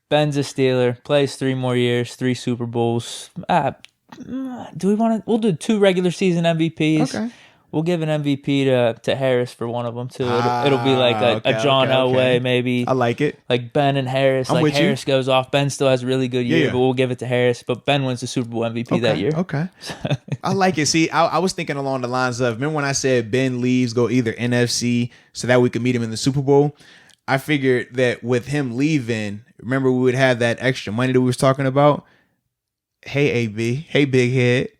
Ben's a Steeler, plays 3 more years, 3 Super Bowls. Do we want to? We'll do 2 regular season MVPs. Okay. We'll give an MVP to Harris for one of them too. It'll be like a John Elway maybe. I like it. Like Ben and Harris. I'm with Harris goes off. Ben still has a really good year, but we'll give it to Harris. But Ben wins the Super Bowl MVP that year. Okay. I like it. See, I was thinking along the lines of, remember when I said Ben leaves, go either NFC so that we could meet him in the Super Bowl? I figured that with him leaving, remember we would have that extra money that we was talking about? Hey, AB. Hey, Big Head.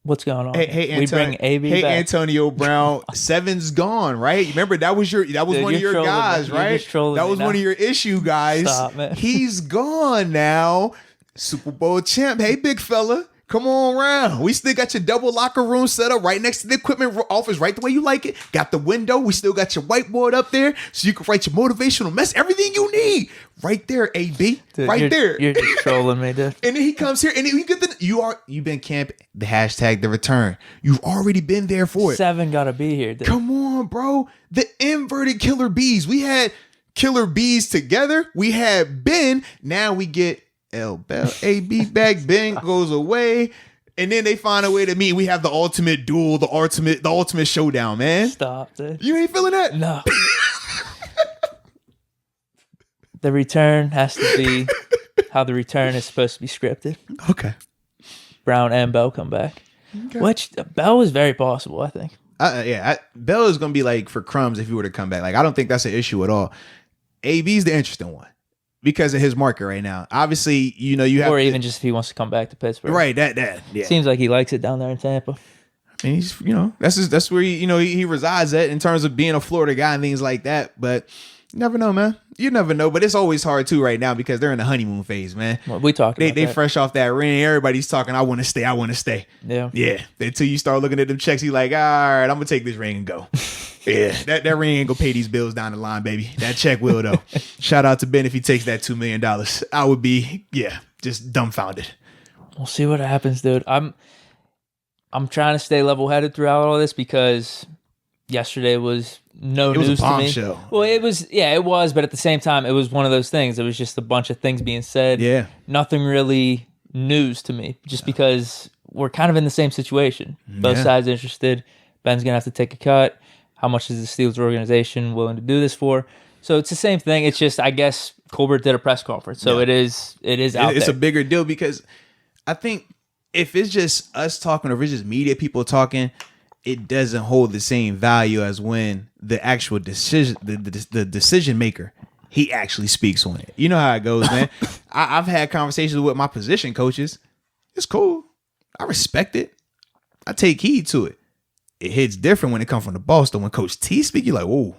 What's going on? Hey, we bring AB Hey, back. Antonio Brown. Seven's gone, right? Remember that was one of your guys, right? That was one of your issue guys. Stop, man. He's gone now. Super Bowl champ. Hey, big fella. Come on around. We still got your double locker room set up right next to the equipment office, right the way you like it. Got the window. We still got your whiteboard up there so you can write your motivational mess. Everything you need. Right there, AB. Dude, right there. You're just trolling me, dude. And then he comes here and you get you've been camping the hashtag the return. You've already been there for it. 7 gotta be here, dude. Come on, bro. The inverted killer bees. We had killer bees together. We had Ben. Now we get L Bell AB back. Ben goes away. And then they find a way to meet. We have the ultimate duel, the ultimate showdown, man. Stop, dude. You ain't feeling that? No. The return has to be how the return is supposed to be scripted. Okay. Brown and Bell come back. Okay. Which Bell is very possible, I think. Bell is going to be like for crumbs if he were to come back. Like, I don't think that's an issue at all. AB's the interesting one because of his market right now. Obviously, you have, or even just if he wants to come back to Pittsburgh. Right. That yeah. Seems like he likes it down there in Tampa. I mean, he's that's where he resides at in terms of being a Florida guy and things like that. But you never know, man. You never know. But it's always hard too right now because they're in the honeymoon phase, man. Well, we talk. They fresh off that ring. Everybody's talking. I want to stay. I want to stay. Yeah. Until you start looking at them checks, you like, all right, I'm gonna take this ring and go. Yeah, that ring ain't gonna pay these bills down the line, baby. That check will though. Shout out to Ben if he takes that $2 million. I would be just dumbfounded. We'll see what happens, dude. I'm trying to stay level headed throughout all this because yesterday was news to me. It was a bombshell. Well, it was, but at the same time, it was one of those things. It was just a bunch of things being said. Yeah. Nothing really news to me, just because we're kind of in the same situation. Both sides interested. Ben's gonna have to take a cut. How much is the Steelers organization willing to do this for? So it's the same thing. It's just, I guess Colbert did a press conference, so it is out It's there. a bigger deal because I think if it's just us talking or if it's just media people talking, it doesn't hold the same value as when the actual decision, the decision maker, he actually speaks on it. You know how it goes, man. I've had conversations with my position coaches. It's cool. I respect it. I take heed to it. It hits different when it comes from the boss. Though when Coach T speak, you're like, whoa.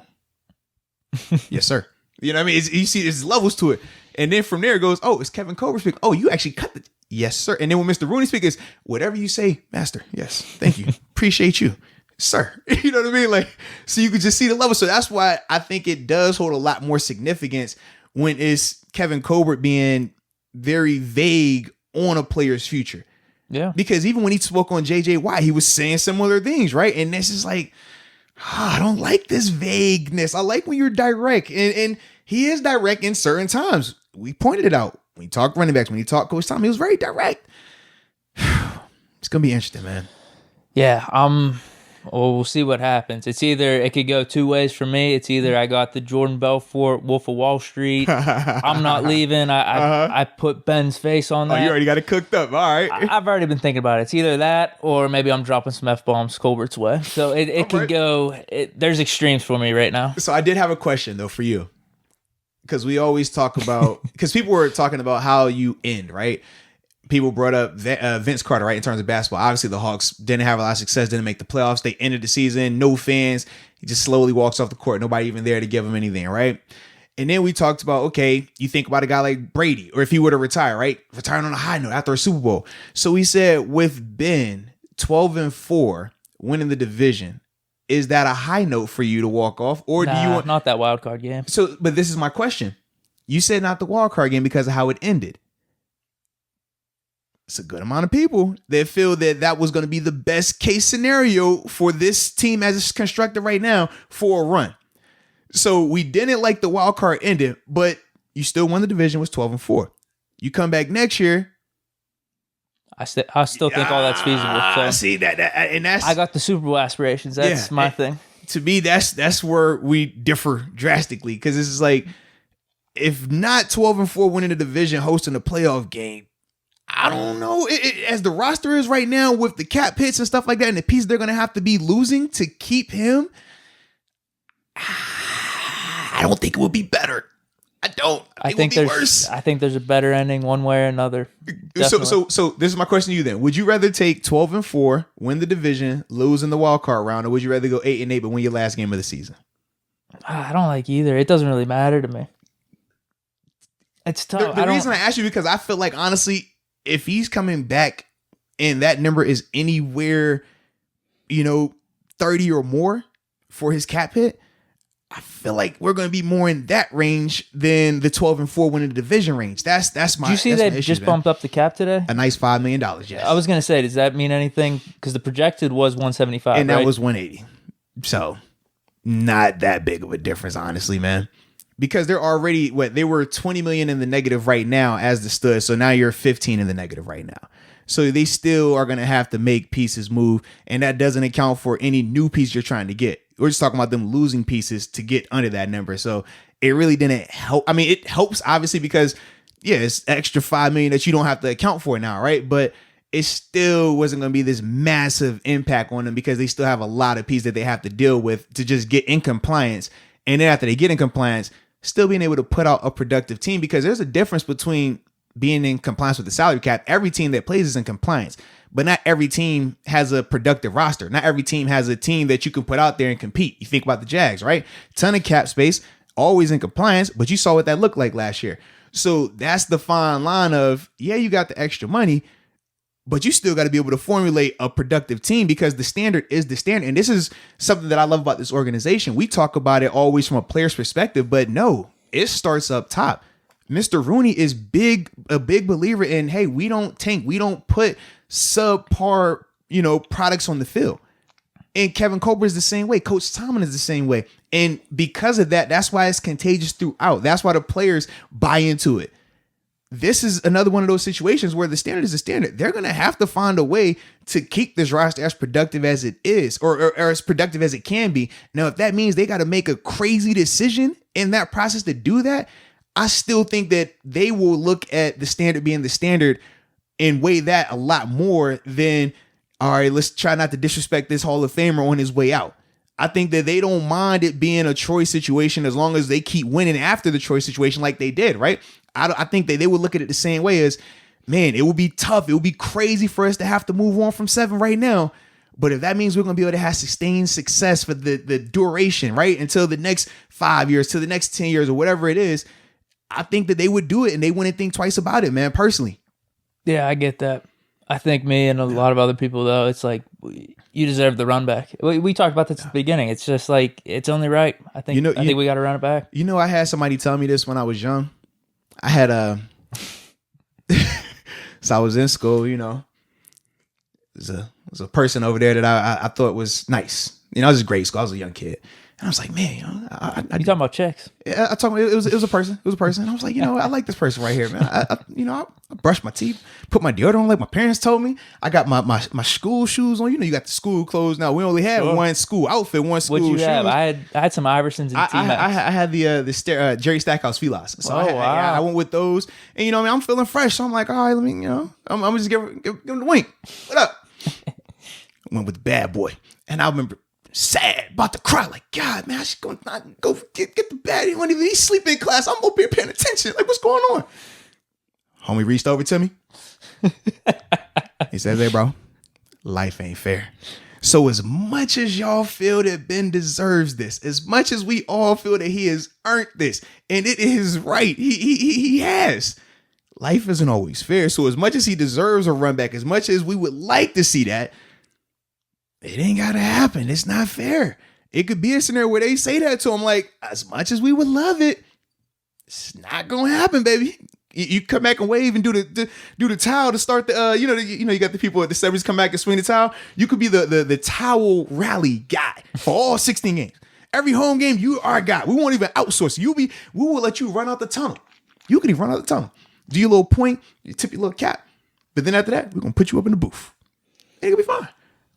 Yes, sir. You know what I mean? You see, there's levels to it. And then from there it goes, oh, it's Kevin Colbert speaking. Oh, you actually cut the... Yes, sir. And then when Mr. Rooney speaks, whatever you say, master. Yes. Thank you. Appreciate you, sir. You know what I mean? Like, so you could just see the level. So that's why I think it does hold a lot more significance when it's Kevin Colbert being very vague on a player's future. Yeah. Because even when he spoke on JJ Watt, he was saying similar things, right? And this is like, I don't like this vagueness. I like when you're direct. And he is direct in certain times. We pointed it out. When he talked running backs, when he talked Coach Tom, he was very direct. It's going to be interesting, man. Yeah. Well, we'll see what happens. It could go two ways for me. It's either I got the Jordan Belfort, Wolf of Wall Street. I'm not leaving. I put Ben's face on that. Oh, you already got it cooked up. All right. I've already been thinking about it. It's either that or maybe I'm dropping some F-bombs Colbert's way. So it could go. There's extremes for me right now. So I did have a question, though, for you. Because we always talk about, because people were talking about how you end, right? People brought up Vince Carter, right? In terms of basketball, obviously the Hawks didn't have a lot of success, didn't make the playoffs. They ended the season, no fans. He just slowly walks off the court. Nobody even there to give him anything, right? And then we talked about, okay, you think about a guy like Brady, or if he were to retire, right? Retiring on a high note after a Super Bowl. So we said with Ben, 12-4, winning the division, is that a high note for you to walk off? Or do you want not that wild card game? So, but this is my question. You said not the wild card game because of how it ended. It's a good amount of people that feel that that was going to be the best case scenario for this team as it's constructed right now for a run. So we didn't like the wild card ended, but you still won the division, was 12-4. You come back next year. I still think all that's feasible. So See that, and that's I got the Super Bowl aspirations. That's my thing. To me, that's where we differ drastically, because this is like, if not 12-4 winning the division, hosting a playoff game, I don't know. As the roster is right now with the cap hits and stuff like that, and the pieces they're going to have to be losing to keep him, I don't think it would be better. I don't. I think it would be worse. I think there's a better ending one way or another. So this is my question to you then. Would you rather take 12-4, win the division, lose in the wild card round, or would you rather go 8-8 but win your last game of the season? I don't like either. It doesn't really matter to me. It's tough. The reason I ask you, because I feel like, honestly, if he's coming back and that number is anywhere, 30 or more for his cap hit, I feel like we're going to be more in that range than the 12-4 winning the division range. That's my. Did you see they just bumped up the cap today? A nice $5 million. Yes. I was going to say, does that mean anything? Because the projected was 175, and that was 180. So not that big of a difference, honestly, man. Because they're already they were 20 million in the negative right now as the stud. So now you're 15 in the negative right now. So they still are going to have to make pieces move, and that doesn't account for any new piece you're trying to get. We're just talking about them losing pieces to get under that number. So it really didn't help. I mean, it helps obviously because it's extra $5 million that you don't have to account for now, right? But it still wasn't going to be this massive impact on them because they still have a lot of pieces that they have to deal with to just get in compliance. And then after they get in compliance, still being able to put out a productive team, because there's a difference between being in compliance with the salary cap. Every team that plays is in compliance, but not every team has a productive roster. Not every team has a team that you can put out there and compete. You think about the Jags, right? Ton of cap space, always in compliance, but you saw what that looked like last year. So that's the fine line of, you got the extra money, but you still got to be able to formulate a productive team, because the standard is the standard. And this is something that I love about this organization. We talk about it always from a player's perspective, but no, it starts up top. Mr. Rooney is a big believer in, hey, we don't tank. We don't put subpar, products on the field. And Kevin Colbert is the same way. Coach Tomlin is the same way. And because of that, that's why it's contagious throughout. That's why the players buy into it. This is another one of those situations where the standard is the standard. They're going to have to find a way to keep this roster as productive as it is, or as productive as it can be. Now, if that means they got to make a crazy decision in that process to do that, I still think that they will look at the standard being the standard and weigh that a lot more than, all right, let's try not to disrespect this Hall of Famer on his way out. I think that they don't mind it being a Troy situation as long as they keep winning after the Troy situation like they did, right? I think that they would look at it the same way as, man, it would be tough. It would be crazy for us to have to move on from 7 right now. But if that means we're going to be able to have sustained success for the duration, right, until the next 5 years, to the next 10 years or whatever it is, I think that they would do it and they wouldn't think twice about it, man, personally. Yeah, I get that. I think me and a lot of other people, though, it's like, you deserve the run back. We talked about this at the beginning. It's just like, it's only right. I think we got to run it back. I had somebody tell me this when I was young. I had so I was in school, there's a person over there that I thought was nice. I was just grade school. I was a young kid. And I was like, man, you talking about chicks? Yeah, it was a person. It was a person. And I was like, I like this person right here, man. I brushed my teeth, put my deodorant on like my parents told me. I got my school shoes on. You got the school clothes now. We only had one school outfit, one school shoes. What'd you have? I had some Iversons and T-Max. I had the Jerry Stackhouse Filas. So I went with those. And I'm feeling fresh. So I'm like, all right, let me, I'm just give him the wink. What up? Went with the bad boy. And I remember sad, about to cry, like, God, man, I should go get the bad. He wasn't even sleeping in class. I'm up here paying attention. Like, what's going on? Homie reached over to me. He says, hey, bro, life ain't fair. So as much as y'all feel that Ben deserves this, as much as we all feel that he has earned this, and it is right, he has. Life isn't always fair. So as much as he deserves a run back, as much as we would like to see that, it ain't got to happen. It's not fair. It could be a scenario where they say that to him, like, as much as we would love it, it's not going to happen, baby. You come back and wave and do the towel to start the, you got the people at the celebrities come back and swing the towel. You could be the towel rally guy for all 16 games. Every home game, you are a guy. We won't even outsource you. We will let you run out the tunnel. You can even run out the tunnel. Do your little point, you tip your little cap. But then after that, we're going to put you up in the booth. It'll be fine.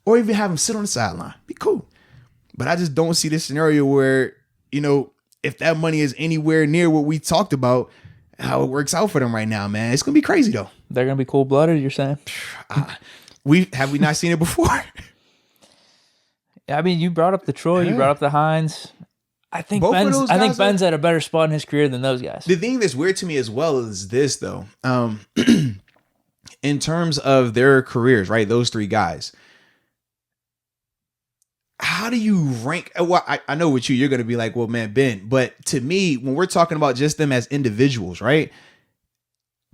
Or even have him sit on the sideline. Be cool. But I just don't see this scenario where, if that money is anywhere near what we talked about, how it works out for them right now, man. It's going to be crazy, though. They're going to be cold-blooded, you're saying? We not seen it before? I mean, you brought up the Troy, you brought up the Hines. I think Ben's at a better spot in his career than those guys. The thing that's weird to me as well is this, though. In terms of their careers, right? Those three guys. How do you rank? Well, I know with you're going to be like, well, man, Ben. But to me, when we're talking about just them as individuals, right?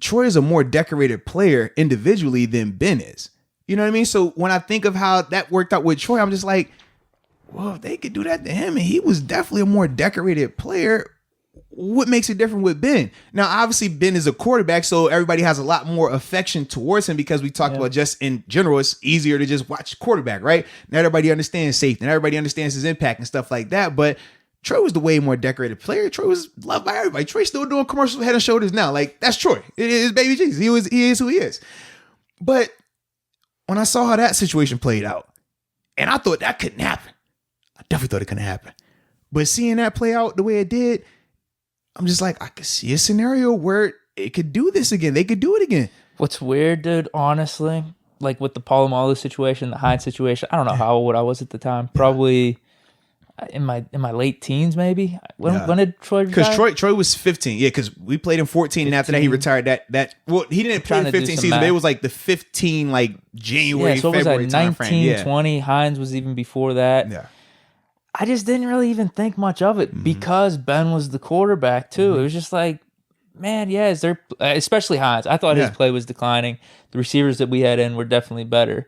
Troy is a more decorated player individually than Ben is. You know what I mean? So when I think of how that worked out with Troy, I'm just like, well, if they could do that to him and he was definitely a more decorated player, what makes it different with Ben? Now, obviously, Ben is a quarterback, so everybody has a lot more affection towards him because we talked about just in general, it's easier to just watch quarterback, right? Now everybody understands safety and everybody understands his impact and stuff like that. But Troy was the way more decorated player. Troy was loved by everybody. Troy's still doing commercials Head and Shoulders now. Like, that's Troy. It is baby Jesus. He is who he is. But when I saw how that situation played out, and I thought that couldn't happen. I definitely thought it couldn't happen. But seeing that play out the way it did, I'm just like, I could see a scenario where it could do this again. They could do it again. What's weird, dude, honestly, like with the Polamalu situation, the Hines situation, I don't know how old I was at the time. Probably in my late teens, maybe. When did Troy retire? Because Troy was 15. Yeah, because we played in 14, and after that he retired. Well, he didn't play the 15 season, but it was like the 15, like January, February time frame. 19, yeah. 20. Hines was even before that. Yeah. I just didn't really even think much of it because Ben was the quarterback too. It was just like, man, yeah, is there, especially Hines. I thought his play was declining. The receivers that we had in were definitely better.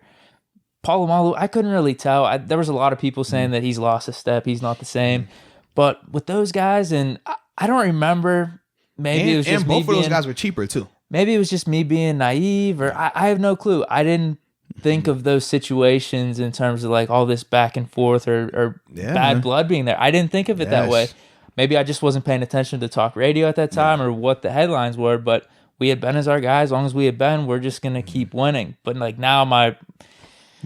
Polamalu, I couldn't really tell. There was a lot of people saying that he's lost a step. He's not the same. But with those guys, and I don't remember. Maybe it was just both of those guys were cheaper too. Maybe it was just me being naive, or I have no clue. I didn't think of those situations in terms of like all this back and forth or bad blood being there. I didn't think of it that way. Maybe I just wasn't paying attention to talk radio at that time or what the headlines were, but we had Ben as our guy. As long as we had Ben, we're just going to keep winning. But like now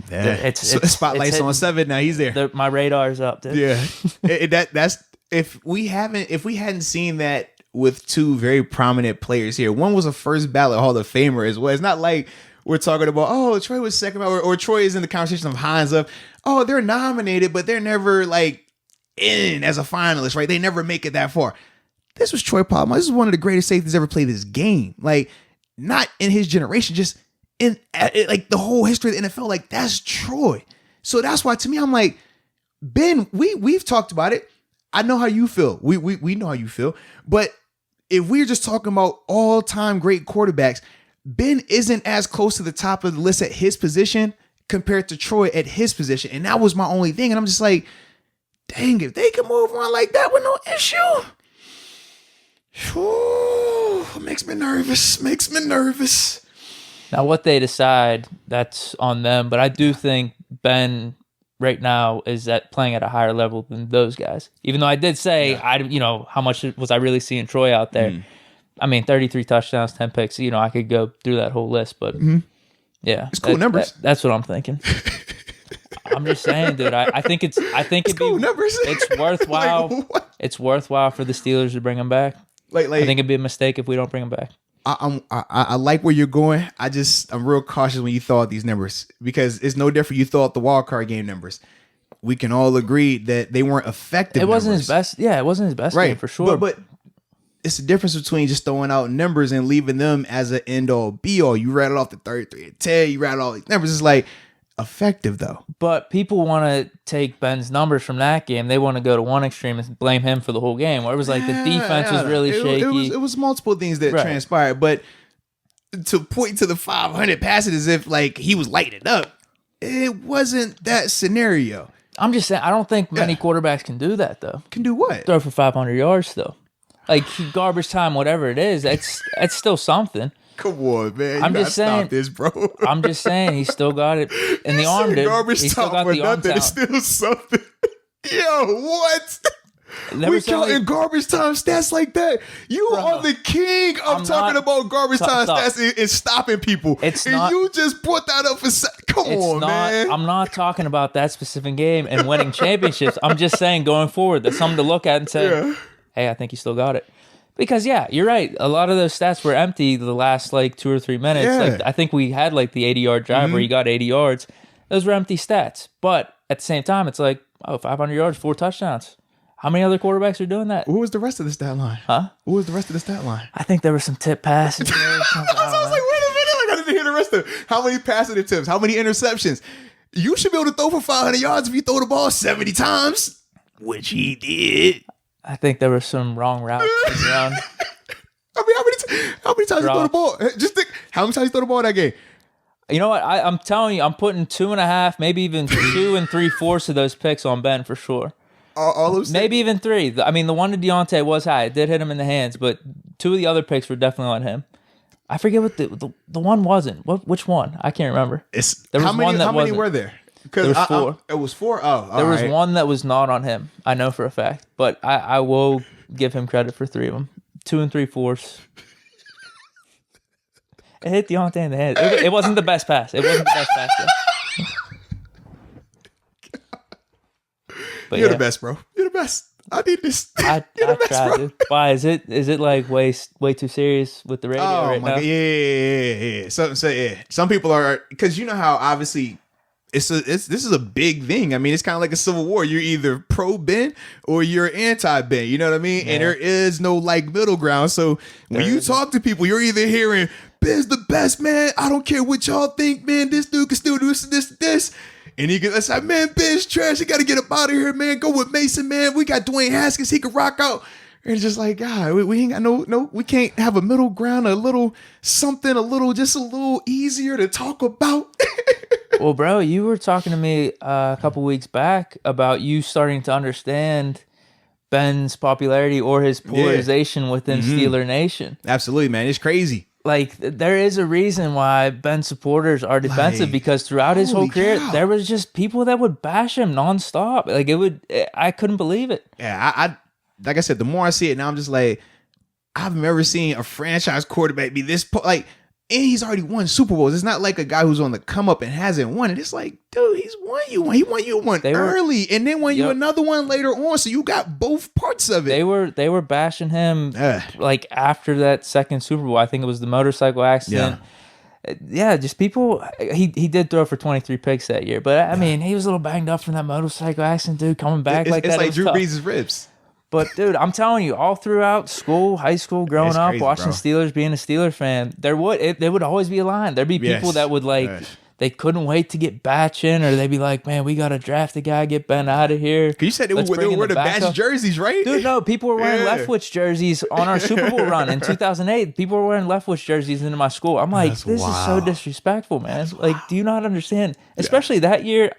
spotlight's on 7 now. He's there. My radar's up, dude. Yeah. That's if we hadn't seen that with two very prominent players here. One was a first ballot Hall of Famer as well. It's not like we're talking about, Troy was second, or Troy is in the conversation of Hines of, they're nominated, but they're never like in as a finalist, right? They never make it that far. This was Troy Polamalu. This is one of the greatest safeties ever played this game. Like, not in his generation, just in like the whole history of the NFL. Like, that's Troy. So that's why, to me, I'm like, Ben, we've talked about it. I know how you feel. We know how you feel. But if we're just talking about all-time great quarterbacks, Ben isn't as close to the top of the list at his position compared to Troy at his position. And that was my only thing. And I'm just like, dang, if they can move on like that with no issue, makes me nervous. Now, what they decide, that's on them. But I do think Ben right now is playing at a higher level than those guys. Even though I did say, how much was I really seeing Troy out there? I mean, 33 touchdowns, 10 picks. I could go through that whole list, but yeah, it's cool numbers. That's what I'm thinking. I'm just saying, dude. I think it's cool numbers. It's worthwhile. Like, it's worthwhile for the Steelers to bring him back. I think it'd be a mistake if we don't bring him back. I like where you're going. I'm real cautious when you throw out these numbers because it's no different. You throw out the wild card game numbers. We can all agree that they weren't effective. It wasn't his best. Yeah, it wasn't his best game for sure. But it's the difference between just throwing out numbers and leaving them as an end all be all. You rattle off the 33 and 10. You rattle all these numbers. It's like effective though. But people want to take Ben's numbers from that game. They want to go to one extreme and blame him for the whole game. Where it was like the defense was really shaky. It was multiple things that transpired. But to point to the 500 passes as if like he was lighting up, it wasn't that scenario. I'm just saying, I don't think many quarterbacks can do that though. Can do what? Throw for 500 yards though. Like garbage time, whatever it is, that's still something. Come on, man. I'm just saying, stop this, bro. I'm just saying, he still got it in the arm. Dude. Garbage he still time got for the arm nothing. It's still something. Yo, what? We counting garbage time stats like that. You are the king of talking about garbage time stats and stopping people. You just brought that up for come on, man. I'm not talking about that specific game and winning championships. I'm just saying going forward, that's something to look at and say, hey, I think you still got it. Because, you're right. A lot of those stats were empty the last, 2 or 3 minutes. Like, I think we had, the 80-yard drive where he got 80 yards. Those were empty stats. But at the same time, it's 500 yards, 4 touchdowns. How many other quarterbacks are doing that? Who was the rest of the stat line? Huh? Who was the rest of the stat line? I think there were some tip passes. I was like, wait a minute. I didn't hear the rest of it. How many passing attempts? How many interceptions? You should be able to throw for 500 yards if you throw the ball 70 times, which he did. I think there were some wrong routes around. I mean, how many times you throw the ball? Just think, how many times you throw the ball in that game? You know what? I'm telling you, I'm putting 2.5, maybe even 2 3/4 of those picks on Ben for sure. All those maybe even 3. I mean, the one to Deontay was high. It did hit him in the hands, but 2 of the other picks were definitely on him. I forget what the one wasn't. Which one? I can't remember. There was how many were there? There was 4. It was 4? Oh, there was one that was not on him. I know for a fact. But I will give him credit for 3 of them. 2 3/4. It hit Deontay in the head. It wasn't the best pass. It wasn't the best pass. But you're the best, bro. You're the best. I need this. I tried to. Why is it way too serious with the radio right now? God. Yeah. Some people are, because you know how obviously this is a big thing. I mean, it's kind of like a civil war. You're either pro Ben or you're anti Ben. You know what I mean? Yeah. And there is no middle ground. So when you talk to people, you're either hearing Ben's the best, man. I don't care what y'all think, man. This dude can still do this. And he can say, man, Ben's trash. You got to get up out of here, man. Go with Mason, man. We got Dwayne Haskins. He can rock out. And it's just like, God, we ain't got no, we can't have a middle ground, a little something, just a little easier to talk about. Well, bro, you were talking to me a couple weeks back about you starting to understand Ben's popularity or his polarization within Steeler Nation. Absolutely, man. It's crazy. There is a reason why Ben supporters are defensive, because throughout his whole career, there was just people that would bash him nonstop. I couldn't believe it. Yeah, I like I said, the more I see it now, I'm just like, I've never seen a franchise quarterback be this and he's already won Super Bowls. It's not like a guy who's on the come up and hasn't won it. It's like, dude, he's won you one. He won you one early and then won you another one later on. So you got both parts of it. They were bashing him after that second Super Bowl. I think it was the motorcycle accident. Yeah, just people. He did throw for 23 picks that year, but I mean, he was a little banged up from that motorcycle accident, dude. Coming back it's that, like Drew Brees' ribs. But dude, I'm telling you, all throughout school, high school, growing up, crazy, watching Steelers, being a Steeler fan, there would always be a line. There'd be people that would they couldn't wait to get Batch in, or they'd be like, man, we got to draft a guy, get Ben out of here. You said they were wearing the Batch jerseys, right? Dude, no, people were wearing Leftwich jerseys on our Super Bowl run in 2008. People were wearing Leftwich jerseys into my school. I'm like, this is so disrespectful, man. Do you not understand? Especially that year,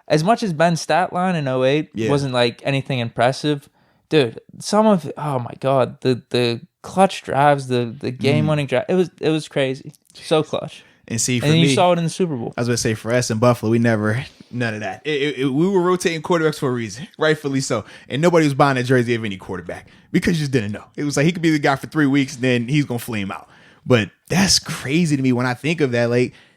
as much as Ben's stat line in 08 wasn't anything impressive, dude, oh my God, the clutch drives, the game-winning drive, it was crazy. So clutch. And see, for me, you saw it in the Super Bowl. I was going to say, for us in Buffalo, we never, none of that. We were rotating quarterbacks for a reason, rightfully so. And nobody was buying a jersey of any quarterback because you just didn't know. It was like he could be the guy for 3 weeks, and then he's going to flame out. But that's crazy to me when I think of that,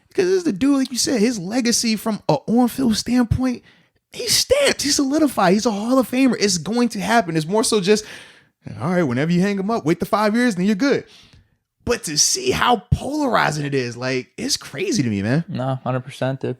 because it's the dude, like you said, his legacy from an on-field standpoint, he's stamped, he's solidified, he's a Hall of Famer. It's going to happen. It's more so just, all right, whenever you hang him up, wait the 5 years, then you're good. But to see how polarizing it is, it's crazy to me, man. No, 100%, dude.